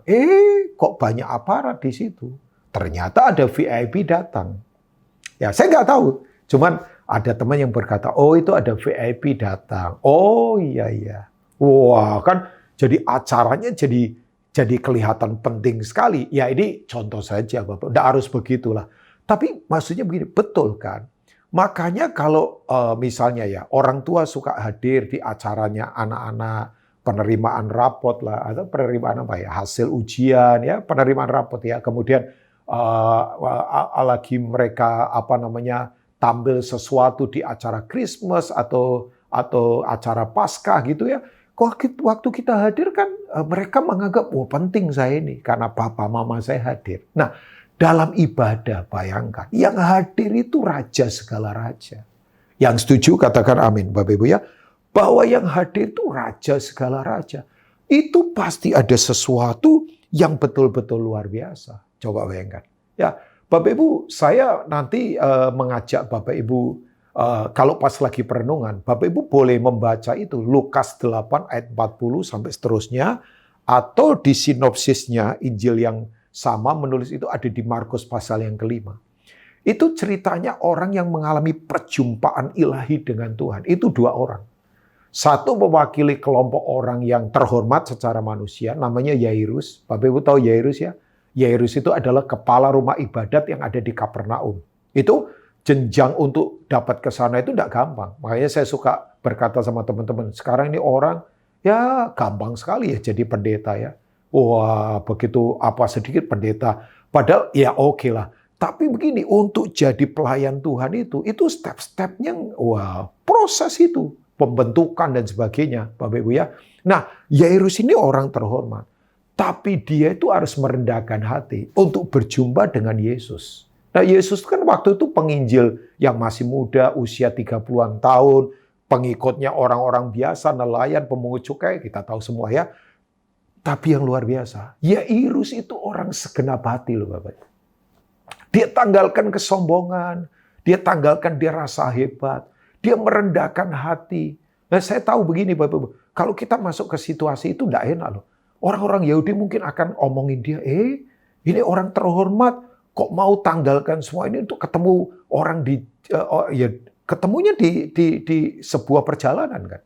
Kok banyak aparat di situ? Ternyata ada VIP datang. Ya, saya nggak tahu. Cuman ada teman yang berkata, oh itu ada VIP datang. Oh iya. Wah, kan jadi acaranya jadi kelihatan penting sekali. Ya ini contoh saja, Bapak. Nggak harus begitulah. Tapi maksudnya begini, betul kan? Makanya kalau misalnya ya, orang tua suka hadir di acaranya anak-anak, penerimaan rapot lah atau penerimaan apa ya hasil ujian ya penerimaan rapot ya kemudian lagi mereka tampil sesuatu di acara Christmas atau acara Paskah gitu ya waktu kita hadir kan mereka menganggap penting saya ini karena papa mama saya hadir. Nah dalam ibadah bayangkan yang hadir itu raja segala raja. Yang setuju katakan amin Bapak Ibu ya. Bahwa yang hadir itu raja segala raja. Itu pasti ada sesuatu yang betul-betul luar biasa. Coba bayangkan. Ya, Bapak Ibu, saya nanti mengajak Bapak Ibu, kalau pas lagi perenungan, Bapak Ibu boleh membaca itu, Lukas 8 ayat 40 sampai seterusnya, atau di sinopsisnya, Injil yang sama menulis itu ada di Markus pasal yang ke-5. Itu ceritanya orang yang mengalami perjumpaan ilahi dengan Tuhan. Itu 2 orang. Satu mewakili kelompok orang yang terhormat secara manusia, namanya Yairus. Bapak Ibu tahu Yairus ya? Yairus itu adalah kepala rumah ibadat yang ada di Kapernaum. Itu jenjang untuk dapat ke sana itu tidak gampang. Makanya saya suka berkata sama teman-teman, sekarang ini orang ya gampang sekali ya jadi pendeta ya. Wah, begitu apa sedikit pendeta. Padahal ya oke lah. Tapi begini, untuk jadi pelayan Tuhan itu step-stepnya, wah, proses itu. Pembentukan dan sebagainya, Bapak Ibu ya. Nah, Yairus ini orang terhormat. Tapi dia itu harus merendahkan hati untuk berjumpa dengan Yesus. Nah, Yesus kan waktu itu penginjil yang masih muda, usia 30-an tahun, pengikutnya orang-orang biasa, nelayan, pemungut cukai, kita tahu semua ya. Tapi yang luar biasa, Yairus itu orang segenap hati loh Bapak. Dia tanggalkan kesombongan, dia tanggalkan dia rasa hebat, dia merendahkan hati. Nah, saya tahu begini Bapak, kalau kita masuk ke situasi itu tidak enak loh. Orang-orang Yahudi mungkin akan omongin dia, ini orang terhormat, kok mau tanggalkan semua ini untuk ketemu orang ketemunya di sebuah perjalanan kan.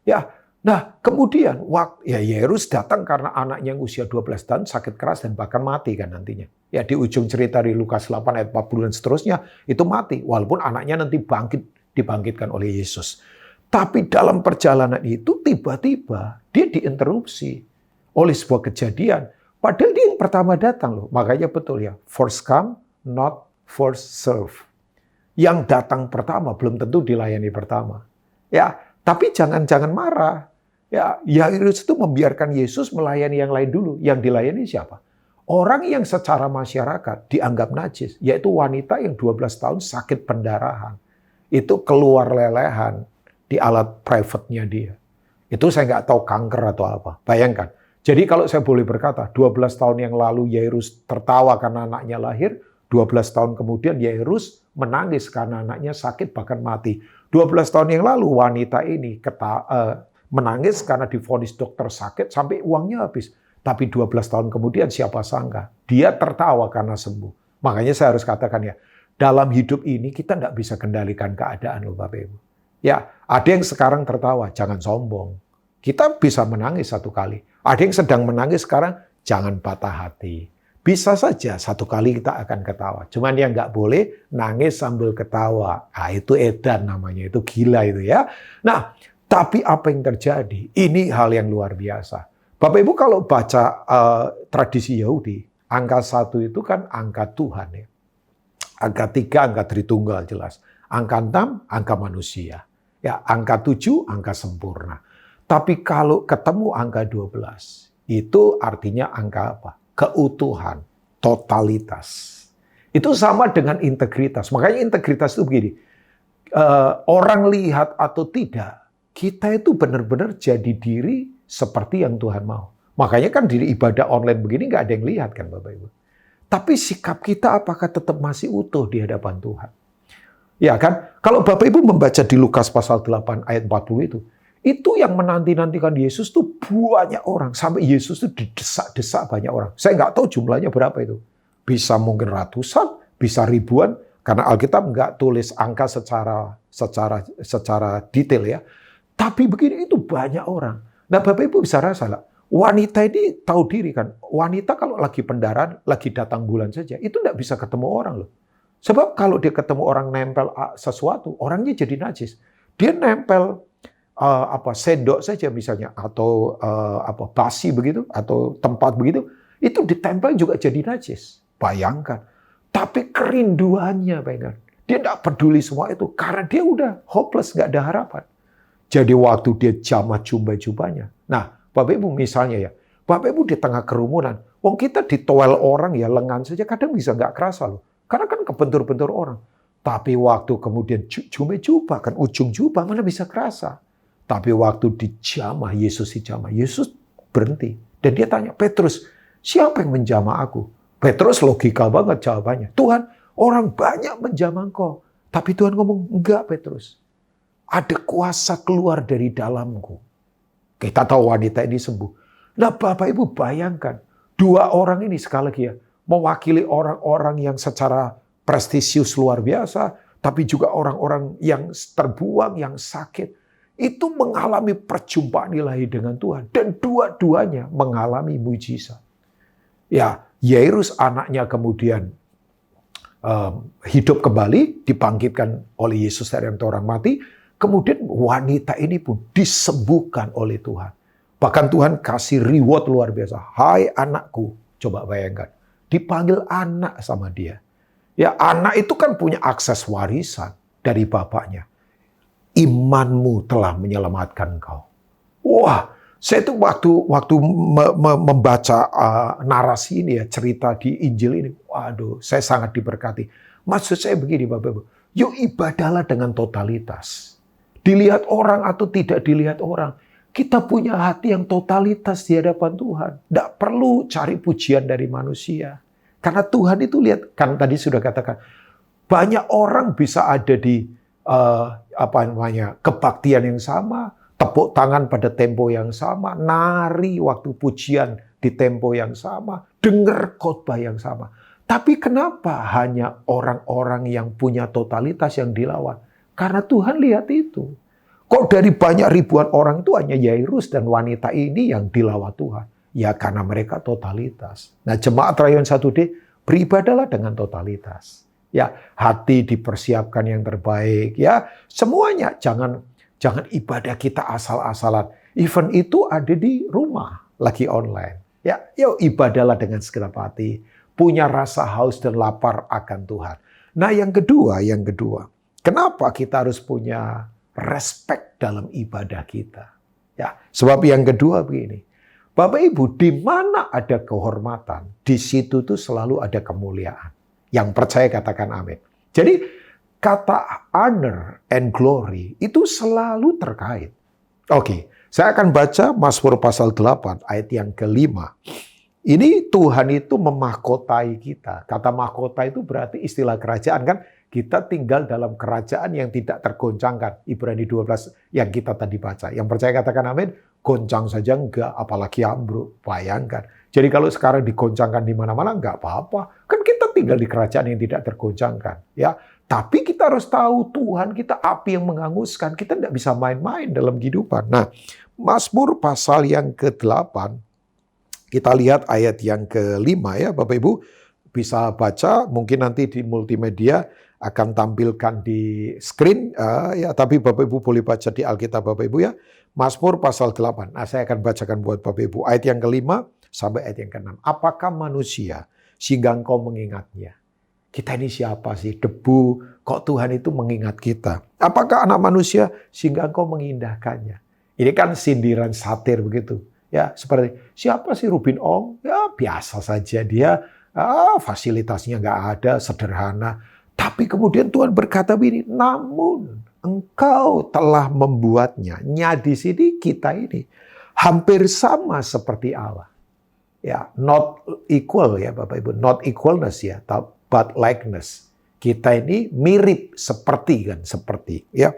Ya, nah kemudian Yairus datang karena anaknya yang usia 12 tahun sakit keras dan bahkan mati kan nantinya. Ya di ujung cerita di Lukas 8 ayat 40 dan seterusnya itu mati walaupun anaknya nanti dibangkitkan oleh Yesus. Tapi dalam perjalanan itu tiba-tiba dia diinterupsi oleh sebuah kejadian. Padahal dia yang pertama datang loh. Makanya betul ya, first come, not first serve. Yang datang pertama belum tentu dilayani pertama. Ya, tapi jangan marah. Ya, Yairus itu membiarkan Yesus melayani yang lain dulu. Yang dilayani siapa? Orang yang secara masyarakat dianggap najis, yaitu wanita yang 12 tahun sakit pendarahan. Itu keluar lelehan di alat private-nya dia. Itu saya nggak tahu kanker atau apa. Bayangkan. Jadi kalau saya boleh berkata, 12 tahun yang lalu Yairus tertawa karena anaknya lahir, 12 tahun kemudian Yairus menangis karena anaknya sakit bahkan mati. 12 tahun yang lalu wanita ini menangis karena divonis dokter sakit sampai uangnya habis. Tapi 12 tahun kemudian siapa sangka dia tertawa karena sembuh. Makanya saya harus katakan ya, dalam hidup ini kita tidak bisa kendalikan keadaan loh Bapak Ibu. Ya, ada yang sekarang tertawa, jangan sombong. Kita bisa menangis satu kali. Ada yang sedang menangis sekarang, jangan patah hati. Bisa saja satu kali kita akan ketawa. Cuman yang nggak boleh nangis sambil ketawa. Nah, itu edan namanya, itu gila itu ya. Nah, tapi apa yang terjadi? Ini hal yang luar biasa. Bapak Ibu kalau baca tradisi Yahudi, angka 1 itu kan angka Tuhan ya. Angka 3 angka Tritunggal jelas. Angka 6 angka manusia. Ya, angka 7 angka sempurna. Tapi kalau ketemu angka 12, itu artinya angka apa? Keutuhan, totalitas. Itu sama dengan integritas. Makanya integritas itu begini, orang lihat atau tidak, kita itu benar-benar jadi diri seperti yang Tuhan mau. Makanya kan di ibadah online begini nggak ada yang lihat kan Bapak Ibu. Tapi sikap kita apakah tetap masih utuh di hadapan Tuhan? Ya kan? Kalau Bapak Ibu membaca di Lukas pasal 8 ayat 40 itu yang menanti-nantikan Yesus tuh banyak orang. Sampai Yesus tuh didesak-desak banyak orang. Saya nggak tahu jumlahnya berapa itu. Bisa mungkin ratusan, bisa ribuan. Karena Alkitab nggak tulis angka secara detail ya. Tapi begini itu banyak orang. Nah Bapak Ibu bisa rasa lah. Wanita ini tahu diri kan. Wanita kalau lagi pendarahan, lagi datang bulan saja. Itu nggak bisa ketemu orang loh. Sebab kalau dia ketemu orang nempel sesuatu, orangnya jadi najis. Dia nempel sendok saja misalnya atau basi begitu atau tempat begitu itu ditempel juga jadi najis. Bayangkan. Tapi kerinduannya bayangkan. Dia tidak peduli semua itu karena dia udah hopeless, nggak ada harapan. Jadi waktu dia jamah jubah-jubahnya. Nah, Bapak Ibu misalnya ya, Bapak Ibu di tengah kerumunan, wong kita ditowel orang ya lengan saja kadang bisa nggak kerasa loh. Karena kan kebentur-bentur orang. Tapi waktu kemudian jubah kan ujung jubah mana bisa kerasa. Tapi waktu dijamah, Yesus berhenti. Dan dia tanya, Petrus, siapa yang menjamah aku? Petrus logika banget jawabannya. Tuhan, orang banyak menjamah engkau. Tapi Tuhan ngomong, enggak Petrus. Ada kuasa keluar dari dalamku. Kita tahu wanita ini sembuh. Nah Bapak Ibu bayangkan, dua orang ini sekali lagi ya, mewakili orang-orang yang secara prestisius luar biasa, tapi juga orang-orang yang terbuang, yang sakit. Itu mengalami perjumpaan ilahi dengan Tuhan. Dan dua-duanya mengalami mujizat. Ya, Yairus anaknya kemudian hidup kembali, dibangkitkan oleh Yesus dari antara orang mati. Kemudian wanita ini pun disembuhkan oleh Tuhan. Bahkan Tuhan kasih reward luar biasa. Hai anakku, coba bayangkan. Dipanggil anak sama dia. Ya, anak itu kan punya akses warisan dari bapaknya. Imanmu telah menyelamatkan kau. Wah, saya itu waktu membaca narasi ini ya, cerita di Injil ini, waduh, saya sangat diberkati. Maksud saya begini, Bapak Ibu, yuk ibadahlah dengan totalitas. Dilihat orang atau tidak dilihat orang, kita punya hati yang totalitas di hadapan Tuhan. Tidak perlu cari pujian dari manusia. Karena Tuhan itu lihat, kan tadi sudah katakan, banyak orang bisa ada di kebaktian yang sama, tepuk tangan pada tempo yang sama, nari waktu pujian di tempo yang sama, dengar khotbah yang sama. Tapi kenapa hanya orang-orang yang punya totalitas yang dilawan? Karena Tuhan lihat itu. Kok dari banyak ribuan orang itu hanya Yairus dan wanita ini yang dilawan Tuhan? Ya karena mereka totalitas. Nah, jemaat Rayon 1D beribadahlah dengan totalitas. Ya, hati dipersiapkan yang terbaik, ya. Semuanya jangan ibadah kita asal-asalan. Event itu ada di rumah, lagi online. Ya, yuk ibadahlah dengan segenap hati, punya rasa haus dan lapar akan Tuhan. Nah, yang kedua, kenapa kita harus punya respect dalam ibadah kita? Ya, sebab yang kedua begini. Bapak Ibu, di mana ada kehormatan, di situ tuh selalu ada kemuliaan. Yang percaya katakan amin. Jadi kata honor and glory itu selalu terkait. Oke, saya akan baca Mazmur pasal 8 ayat yang kelima. Ini Tuhan itu memahkotai kita. Kata mahkota itu berarti istilah kerajaan kan. Kita tinggal dalam kerajaan yang tidak tergoncangkan. Ibrani 12 yang kita tadi baca. Yang percaya katakan amin. Goncang saja enggak, apalagi ambruk. Bayangkan. Jadi kalau sekarang digoncangkan di mana-mana enggak apa-apa. Kan kita tinggal di kerajaan yang tidak tergoncangkan. Ya, tapi kita harus tahu Tuhan kita api yang menghanguskan. Kita tidak bisa main-main dalam kehidupan. Nah, Mazmur pasal yang ke-8, kita lihat ayat yang ke-5 ya Bapak Ibu. Bisa baca, mungkin nanti di multimedia akan tampilkan di screen, ya. Tapi Bapak Ibu boleh baca di Alkitab Bapak Ibu ya. Mazmur pasal 8. Nah, saya akan bacakan buat Bapak Ibu. Ayat yang ke-5 sampai ayat yang ke-6. Apakah manusia sehingga engkau mengingatnya? Kita ini siapa sih? Debu. Kok Tuhan itu mengingat kita? Apakah anak manusia sehingga engkau mengindahkannya? Ini kan sindiran satir begitu. Ya, seperti siapa sih Rubin Ong? Ya, biasa saja dia. Fasilitasnya nggak ada, sederhana. Tapi kemudian Tuhan berkata begini, namun engkau telah membuatnya. Nya di sini kita ini hampir sama seperti Allah. Ya, not equal ya Bapak Ibu, not equalness ya, but likeness. Kita ini mirip seperti ya.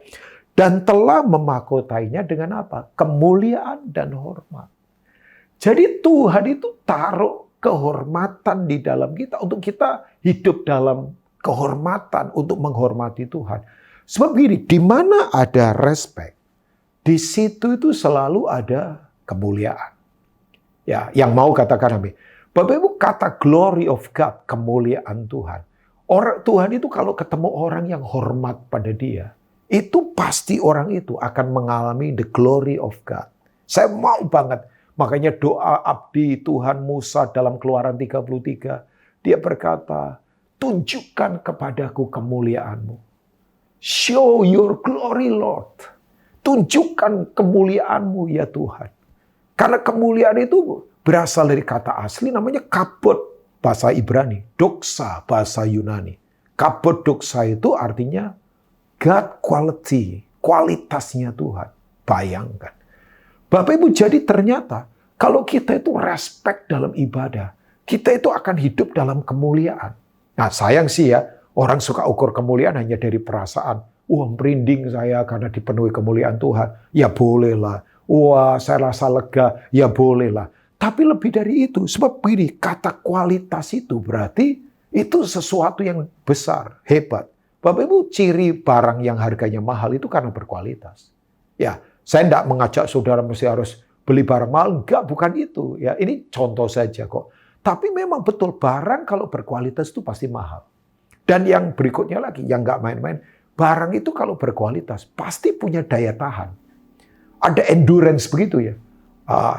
Dan telah memahkotainya dengan apa? Kemuliaan dan hormat. Jadi Tuhan itu taruh kehormatan di dalam kita untuk kita hidup dalam kehormatan untuk menghormati Tuhan. Sebab gini, di mana ada respect, di situ itu selalu ada kemuliaan. Ya, yang mau katakan amin. Bapak Ibu, kata glory of God, kemuliaan Tuhan. Orang Tuhan itu kalau ketemu orang yang hormat pada dia, itu pasti orang itu akan mengalami the glory of God. Saya mau banget. Makanya doa abdi Tuhan Musa dalam Keluaran 33, dia berkata, tunjukkan kepadaku kemuliaan-Mu. Show your glory, Lord. Tunjukkan kemuliaan-Mu ya Tuhan. Karena kemuliaan itu berasal dari kata asli namanya kabod, bahasa Ibrani. Doksa, bahasa Yunani. Kabod doksa itu artinya God quality, kualitasnya Tuhan. Bayangkan. Bapak Ibu, jadi ternyata kalau kita itu respect dalam ibadah, kita itu akan hidup dalam kemuliaan. Nah, sayang sih ya, orang suka ukur kemuliaan hanya dari perasaan. Wah, merinding saya karena dipenuhi kemuliaan Tuhan. Ya bolehlah. Wah, saya rasa lega. Ya bolehlah. Tapi lebih dari itu, sebab begini, kata kualitas itu berarti itu sesuatu yang besar, hebat. Bapak Ibu, ciri barang yang harganya mahal itu karena berkualitas. Ya, saya tidak mengajak saudara mesti harus beli barang mahal. Enggak, bukan itu. Ya, ini contoh saja kok. Tapi memang betul barang kalau berkualitas itu pasti mahal. Dan yang berikutnya lagi, yang nggak main-main, barang itu kalau berkualitas, pasti punya daya tahan. Ada endurance begitu ya.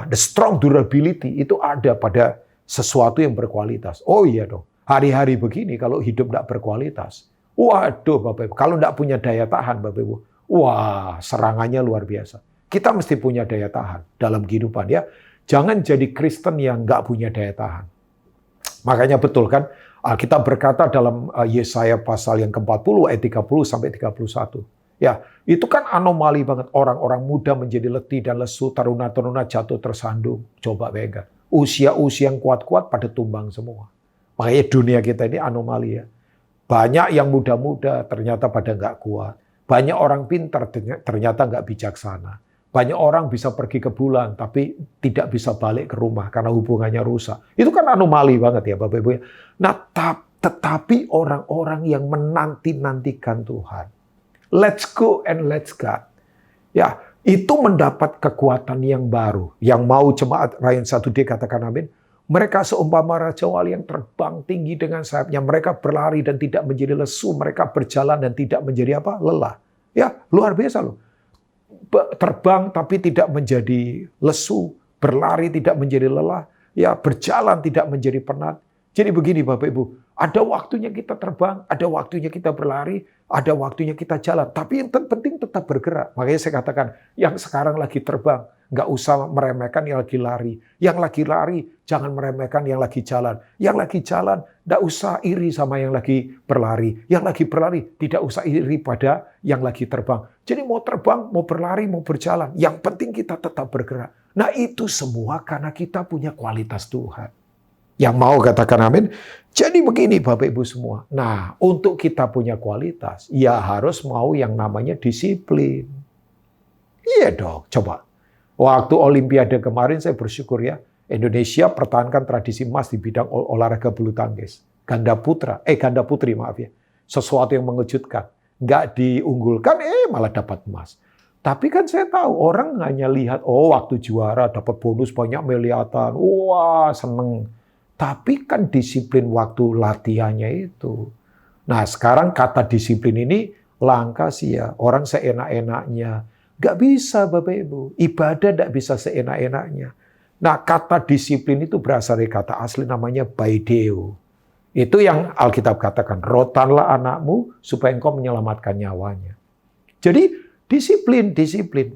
The strong durability itu ada pada sesuatu yang berkualitas. Oh iya dong, hari-hari begini kalau hidup nggak berkualitas, waduh Bapak Ibu, kalau nggak punya daya tahan Bapak Ibu, wah serangannya luar biasa. Kita mesti punya daya tahan dalam kehidupan ya. Jangan jadi Kristen yang nggak punya daya tahan. Makanya betul kan, Alkitab berkata dalam Yesaya pasal yang ke-40 ayat 30 sampai 31. Ya, itu kan anomali banget. Orang-orang muda menjadi letih dan lesu, taruna-taruna jatuh tersandung. Coba bayangkan, usia-usia yang kuat-kuat pada tumbang semua. Makanya dunia kita ini anomali ya. Banyak yang muda-muda ternyata pada nggak kuat. Banyak orang pintar ternyata nggak bijaksana. Banyak orang bisa pergi ke bulan, tapi tidak bisa balik ke rumah karena hubungannya rusak. Itu kan anomali banget ya Bapak Ibu. Nah, tetapi orang-orang yang menanti-nantikan Tuhan, let's go and let's God. Ya, itu mendapat kekuatan yang baru. Yang mau jemaat Rayon 1D katakan amin. Mereka seumpama Raja Wali yang terbang tinggi dengan sayapnya. Mereka berlari dan tidak menjadi lesu. Mereka berjalan dan tidak menjadi apa? Lelah. Ya, luar biasa loh. Terbang tapi tidak menjadi lesu, berlari tidak menjadi lelah, ya berjalan tidak menjadi penat. Jadi begini Bapak Ibu, ada waktunya kita terbang, ada waktunya kita berlari, ada waktunya kita jalan. Tapi yang penting tetap bergerak. Makanya saya katakan, yang sekarang lagi terbang, nggak usah meremehkan yang lagi lari. Yang lagi lari, jangan meremehkan yang lagi jalan. Yang lagi jalan, nggak usah iri sama yang lagi berlari. Yang lagi berlari, tidak usah iri pada yang lagi terbang. Jadi mau terbang, mau berlari, mau berjalan. Yang penting kita tetap bergerak. Nah itu semua karena kita punya kualitas Tuhan. Yang mau katakan amin. Jadi begini Bapak Ibu semua. Nah untuk kita punya kualitas, ya harus mau yang namanya disiplin. Iya dong, coba. Waktu Olimpiade kemarin saya bersyukur ya, Indonesia pertahankan tradisi emas di bidang olahraga bulu tangkis. Ganda putri maaf ya. Sesuatu yang mengejutkan. Nggak diunggulkan, malah dapat emas. Tapi kan saya tahu orang hanya lihat, waktu juara dapat bonus banyak miliaran. Wah, seneng. Tapi kan disiplin waktu latihannya itu. Nah sekarang kata disiplin ini langka sih ya. Orang seenak-enaknya. Nggak bisa Bapak Ibu. Ibadah nggak bisa seenak-enaknya. Nah kata disiplin itu berasal dari kata asli namanya baideo. Itu yang Alkitab katakan. Rotanlah anakmu supaya engkau menyelamatkan nyawanya. Jadi disiplin.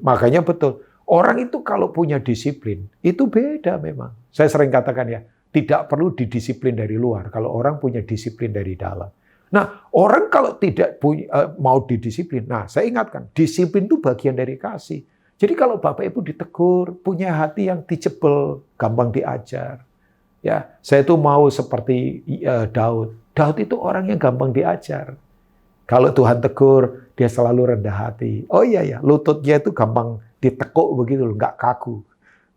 Makanya betul. Orang itu kalau punya disiplin, itu beda memang. Saya sering katakan ya, tidak perlu didisiplin dari luar. Kalau orang punya disiplin dari dalam. Nah, orang kalau tidak mau didisiplin, nah saya ingatkan, disiplin itu bagian dari kasih. Jadi kalau Bapak Ibu ditegur, punya hati yang dijebel, gampang diajar. Ya, saya itu mau seperti Daud. Daud itu orang yang gampang diajar. Kalau Tuhan tegur, dia selalu rendah hati. Oh iya, lututnya itu gampang ditekuk begitu, nggak kaku.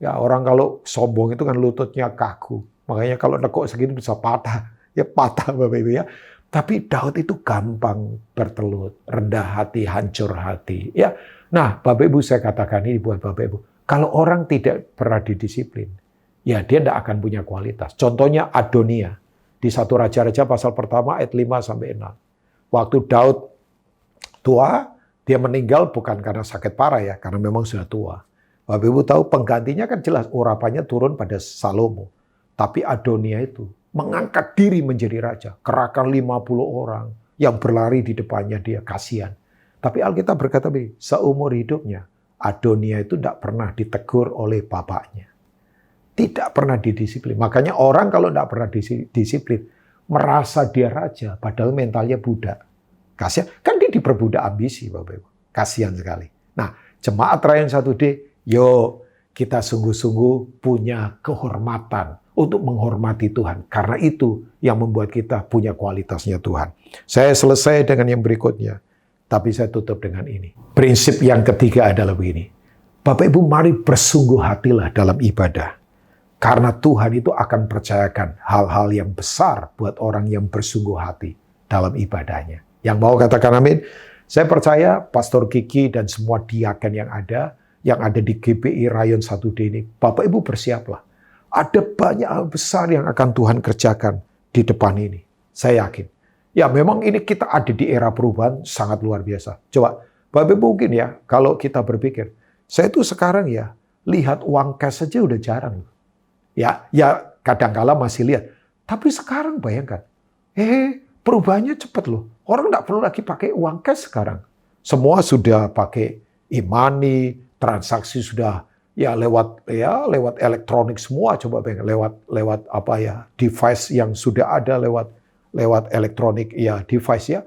Ya, orang kalau sombong itu kan lututnya kaku. Makanya kalau nekuk segitu bisa patah. Ya patah Bapak Ibu ya. Tapi Daud itu gampang bertelut, rendah hati, hancur hati. Ya, nah Bapak Ibu saya katakan ini buat Bapak Ibu. Kalau orang tidak pernah didisiplin, ya dia tidak akan punya kualitas. Contohnya Adonia. Di 1 Raja-Raja pasal pertama ayat 5-6. Waktu Daud tua, dia meninggal bukan karena sakit parah ya, karena memang sudah tua. Bapak Ibu tahu penggantinya kan jelas urapannya turun pada Salomo. Tapi Adonia itu mengangkat diri menjadi raja. Kerahkan 50 orang yang berlari di depannya dia. Kasihan. Tapi Alkitab berkata begini, seumur hidupnya Adonia itu tidak pernah ditegur oleh bapaknya. Tidak pernah didisiplin. Makanya orang kalau tidak pernah disiplin, merasa dia raja, padahal mentalnya budak. Kasihan. Kan dia diperbudak ambisi, Bapak Ibu. Kasihan sekali. Nah, jemaat Rayon 1D, yuk kita sungguh-sungguh punya kehormatan untuk menghormati Tuhan. Karena itu yang membuat kita punya kualitasnya Tuhan. Saya selesai dengan yang berikutnya. Tapi saya tutup dengan ini. Prinsip yang ketiga adalah begini. Bapak Ibu mari bersungguh hatilah dalam ibadah. Karena Tuhan itu akan percayakan hal-hal yang besar buat orang yang bersungguh hati dalam ibadahnya. Yang mau katakan amin? Saya percaya Pastor Kiki dan semua diaken yang ada di GPI Rayon 1D ini, Bapak Ibu bersiaplah. Ada banyak hal besar yang akan Tuhan kerjakan di depan ini. Saya yakin. Ya memang ini kita ada di era perubahan sangat luar biasa. Coba, Bapak Ibu mungkin ya, kalau kita berpikir, saya tuh sekarang ya, lihat uang cash saja udah jarang. Ya kadang-kala masih lihat. Tapi sekarang bayangkan, perubahannya cepat loh. Orang nggak perlu lagi pakai uang cash sekarang. Semua sudah pakai e-money, transaksi sudah ya lewat elektronik semua. Coba bayangkan lewat apa ya, device yang sudah ada lewat elektronik ya device ya.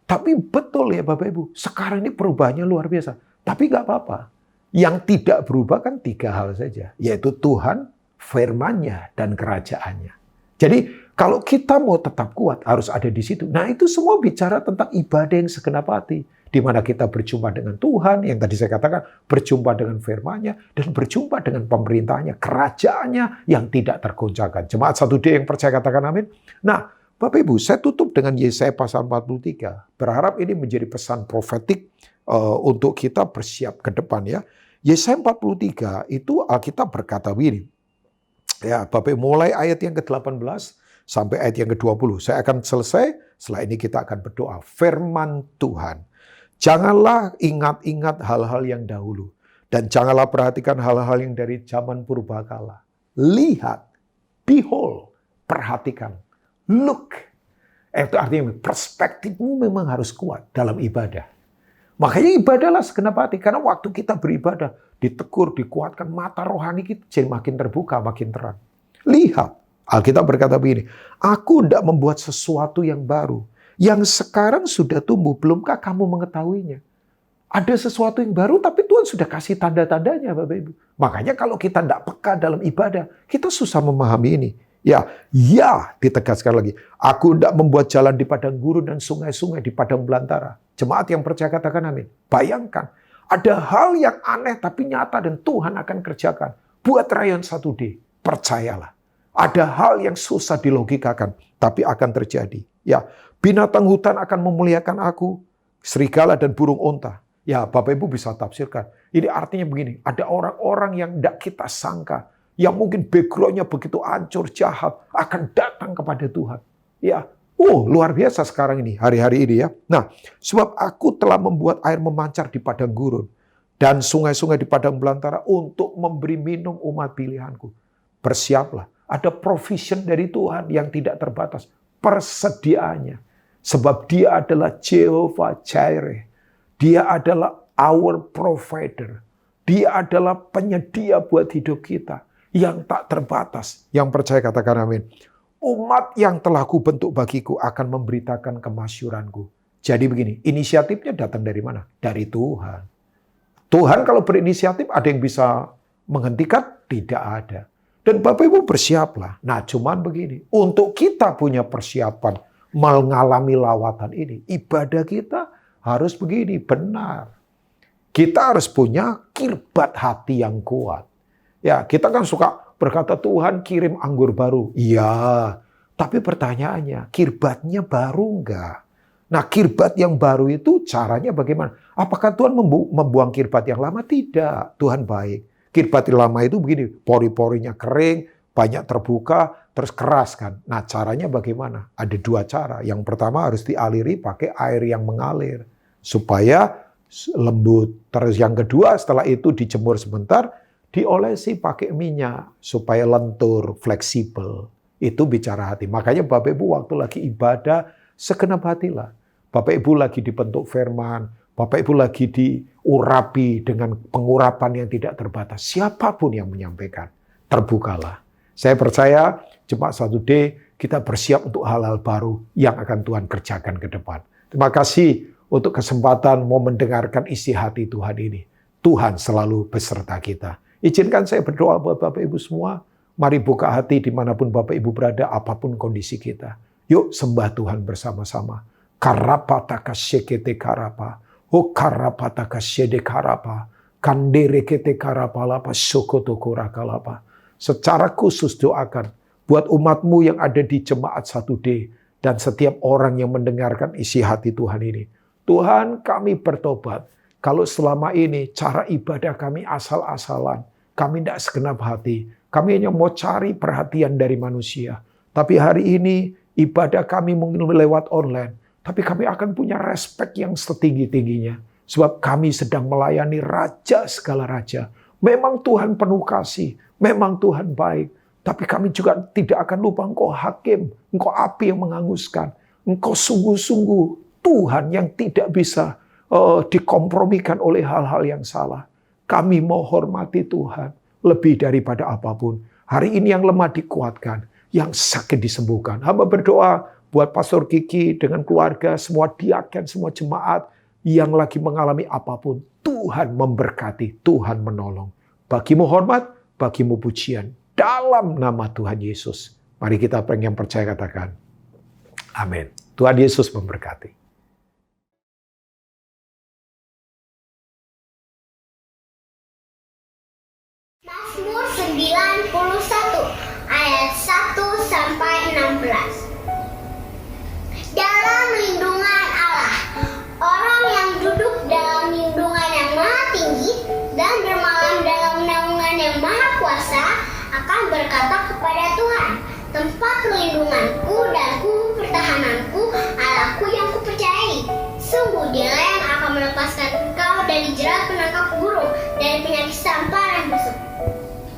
Tapi betul ya Bapak Ibu, sekarang ini perubahannya luar biasa. Tapi nggak apa-apa. Yang tidak berubah kan 3 hal saja, yaitu Tuhan, firman-Nya, dan kerajaan-Nya. Jadi kalau kita mau tetap kuat harus ada di situ. Nah itu semua bicara tentang ibadah yang segenap hati. Di mana kita berjumpa dengan Tuhan, yang tadi saya katakan, berjumpa dengan firman-Nya, dan berjumpa dengan pemerintahnya, kerajaannya yang tidak tergoncangkan. Jemaat 1D yang percaya katakan amin. Nah Bapak Ibu, saya tutup dengan Yesaya pasal 43. Berharap ini menjadi pesan profetik untuk kita bersiap ke depan ya. Yesaya 43 itu Alkitab berkata begini. Ya, Bapak mulai ayat yang ke-18 sampai ayat yang ke-20. Saya akan selesai, setelah ini kita akan berdoa. Firman Tuhan, janganlah ingat-ingat hal-hal yang dahulu, dan janganlah perhatikan hal-hal yang dari zaman purbakala. Lihat, behold, perhatikan, look. Itu artinya perspektifmu memang harus kuat dalam ibadah. Makanya ibadahlah segenap hati. Karena waktu kita beribadah, ditegur, dikuatkan, mata rohani kita jadi makin terbuka, makin terang. Lihat, Alkitab berkata begini, aku tidak membuat sesuatu yang baru, yang sekarang sudah tumbuh, belumkah kamu mengetahuinya? Ada sesuatu yang baru, tapi Tuhan sudah kasih tanda-tandanya, Bapak Ibu. Makanya kalau kita tidak peka dalam ibadah, kita susah memahami ini. Ya, ditegaskan lagi. Aku tidak membuat jalan di padang gurun dan sungai-sungai di padang belantara. Jemaat yang percaya katakan amin. Bayangkan, ada hal yang aneh tapi nyata dan Tuhan akan kerjakan. Buat rayon 1D, percayalah. Ada hal yang susah dilogikakan, tapi akan terjadi. Ya, binatang hutan akan memuliakan aku, serigala dan burung onta. Ya, Bapak Ibu bisa tafsirkan. Ini artinya begini, ada orang-orang yang tidak kita sangka, yang mungkin background-nya begitu hancur, jahat, akan datang kepada Tuhan. Ya, luar biasa sekarang ini, hari-hari ini ya. Nah, sebab aku telah membuat air memancar di padang gurun, dan sungai-sungai di padang belantara untuk memberi minum umat pilihanku. Bersiaplah, ada provision dari Tuhan yang tidak terbatas, persediaannya. Sebab dia adalah Jehovah Jireh, dia adalah our provider, dia adalah penyedia buat hidup kita. Yang tak terbatas. Yang percaya katakan amin. Umat yang telah kubentuk bagiku akan memberitakan kemasyuranku. Jadi begini, inisiatifnya datang dari mana? Dari Tuhan. Tuhan kalau berinisiatif ada yang bisa menghentikan? Tidak ada. Dan Bapak Ibu bersiaplah. Nah cuman begini, untuk kita punya persiapan mengalami lawatan ini, ibadah kita harus begini, benar. Kita harus punya kirbat hati yang kuat. Ya, kita kan suka berkata Tuhan kirim anggur baru. Iya, tapi pertanyaannya, kirbatnya baru enggak? Nah, kirbat yang baru itu caranya bagaimana? Apakah Tuhan membuang kirbat yang lama? Tidak, Tuhan baik. Kirbat yang lama itu begini, pori-porinya kering, banyak terbuka, terus keras kan. Nah, caranya bagaimana? Ada 2 cara. Yang pertama harus dialiri pakai air yang mengalir, supaya lembut. Terus yang kedua, setelah itu dijemur sebentar, diolesi pakai minyak supaya lentur, fleksibel. Itu bicara hati. Makanya Bapak Ibu waktu lagi ibadah, segenap hatilah. Bapak Ibu lagi dibentuk firman, Bapak Ibu lagi diurapi dengan pengurapan yang tidak terbatas. Siapapun yang menyampaikan, terbukalah. Saya percaya Jemaat 1D kita bersiap untuk hal-hal baru yang akan Tuhan kerjakan ke depan. Terima kasih untuk kesempatan mau mendengarkan isi hati Tuhan ini. Tuhan selalu beserta kita. Izinkan saya berdoa buat Bapak Ibu semua. Mari buka hati dimanapun Bapak Ibu berada, apapun kondisi kita. Yuk sembah Tuhan bersama-sama. Karapataka sekete karapa. O karapataka sede karapa. Kandere kete karapalapa sokoto korakalapa. Secara khusus doakan buat umatmu yang ada di Jemaat 1D. Dan setiap orang yang mendengarkan isi hati Tuhan ini. Tuhan, kami bertobat. Kalau selama ini cara ibadah kami asal-asalan. Kami tidak segenap hati. Kami hanya mau cari perhatian dari manusia. Tapi hari ini ibadah kami mungkin lewat online, tapi kami akan punya respek yang setinggi-tingginya. Sebab kami sedang melayani Raja segala Raja. Memang Tuhan penuh kasih, memang Tuhan baik. Tapi kami juga tidak akan lupa Engkau hakim, Engkau api yang menghanguskan. Engkau sungguh-sungguh Tuhan yang tidak bisa dikompromikan oleh hal-hal yang salah. Kami mau hormati Tuhan lebih daripada apapun. Hari ini yang lemah dikuatkan, yang sakit disembuhkan. Hamba berdoa buat Pastor Kiki dengan keluarga, semua diaken, semua jemaat yang lagi mengalami apapun. Tuhan memberkati, Tuhan menolong. Bagimu hormat, bagimu pujian. Dalam nama Tuhan Yesus. Mari kita yang percaya katakan, amin. Tuhan Yesus memberkati. Mazmur 91 ayat 1-16. Dalam lindungan Allah, orang yang duduk dalam lindungan yang maha tinggi dan bermalam dalam naungan yang maha kuasa akan berkata kepada Tuhan, tempat perlindunganku dan pertahananku, Allahku yang kupercayai. Sungguh Dialah yang akan melepaskan engkau dari jerat penangkap burung, dari penyakit sampar dan busuk.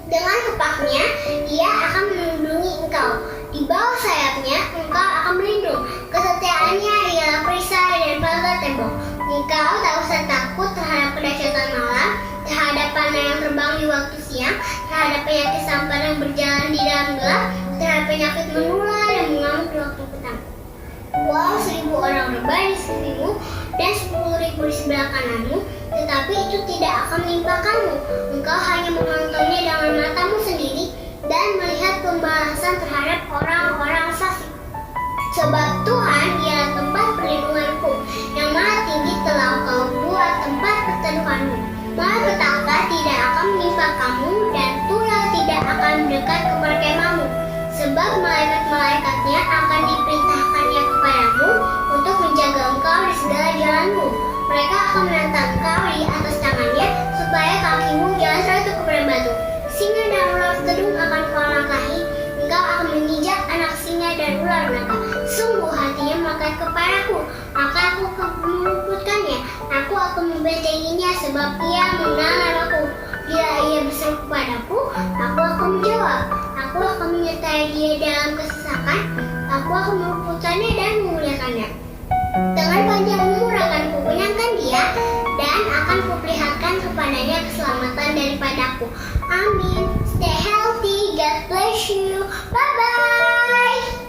Dengan kepaknya, Ia akan melindungi engkau. Di bawah sayapnya, engkau akan berlindung. Kesetiaannya ialah perisai dan pagar tembok. Engkau tak usah takut terhadap kedahsyatan malam, terhadap panah yang terbang di waktu siang, terhadap penyakit sampar yang berjalan di dalam gelap, terhadap penyakit menular yang mengamuk di waktu petang. Walau 1.000 orang rebah di sisimu dan 10.000 di sebelah kananmu, tetapi itu tidak akan menimpa kamu. Engkau hanya menontonnya dengan matamu sendiri dan melihat pembalasan terhadap orang-orang fasik. Sebab Tuhan ialah tempat perlindunganku, yang maha tinggi telah Engkau buat tempat perteduhanmu. Malapetaka tidak akan menimpa kamu dan tulah tidak akan mendekat kepada kemahmu. Sebab malaikat-malaikatnya akan diperintahkannya kepadamu untuk menjaga engkau di segala jalanmu. Mereka akan menantang engkau di atas tangannya, supaya kakimu jangan terjatuh kepada batu. Singa dan ular tedung akan kau langkahi, engkau akan menginjak anak singa dan ular naga. Sungguh hatinya melekat kepadaku, maka aku akan meluputkannya. Aku akan membentenginya, sebab ia mengenal namaku. Bila ia berseru kepadaku, aku akan menjawab. Aku akan menyertai dia dalam kesesakan. Aku akan meluputkannya dan memuliakannya. Dengan panjang umur akan kukenyangkan dia, dan akan kuperlihatkan kepadanya keselamatan daripadaku. Amin. Stay healthy. God bless you. Bye-bye.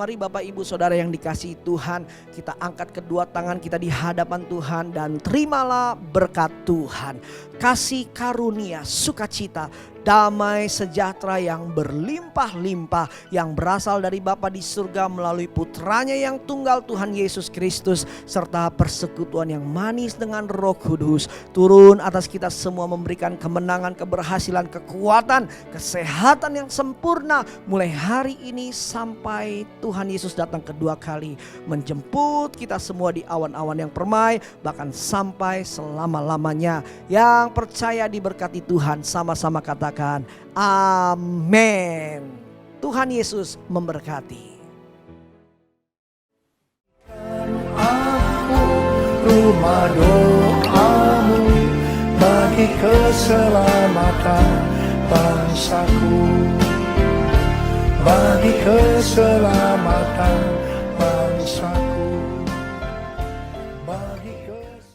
Mari Bapak Ibu Saudara yang dikasihi Tuhan, kita angkat kedua tangan kita di hadapan Tuhan dan terimalah berkat Tuhan. Kasih karunia, sukacita, damai sejahtera yang berlimpah-limpah yang berasal dari Bapa di surga melalui putranya yang tunggal Tuhan Yesus Kristus, serta persekutuan yang manis dengan Roh Kudus turun atas kita semua, memberikan kemenangan, keberhasilan, kekuatan, kesehatan yang sempurna mulai hari ini sampai Tuhan Yesus datang kedua kali menjemput kita semua di awan-awan yang permai, bahkan sampai selama-lamanya. Yang percaya diberkati Tuhan sama-sama katakan amin. Tuhan Yesus memberkati. Rumah doamu bagi bagi keselamatan bangsaku, bagi keselamatan bangsaku.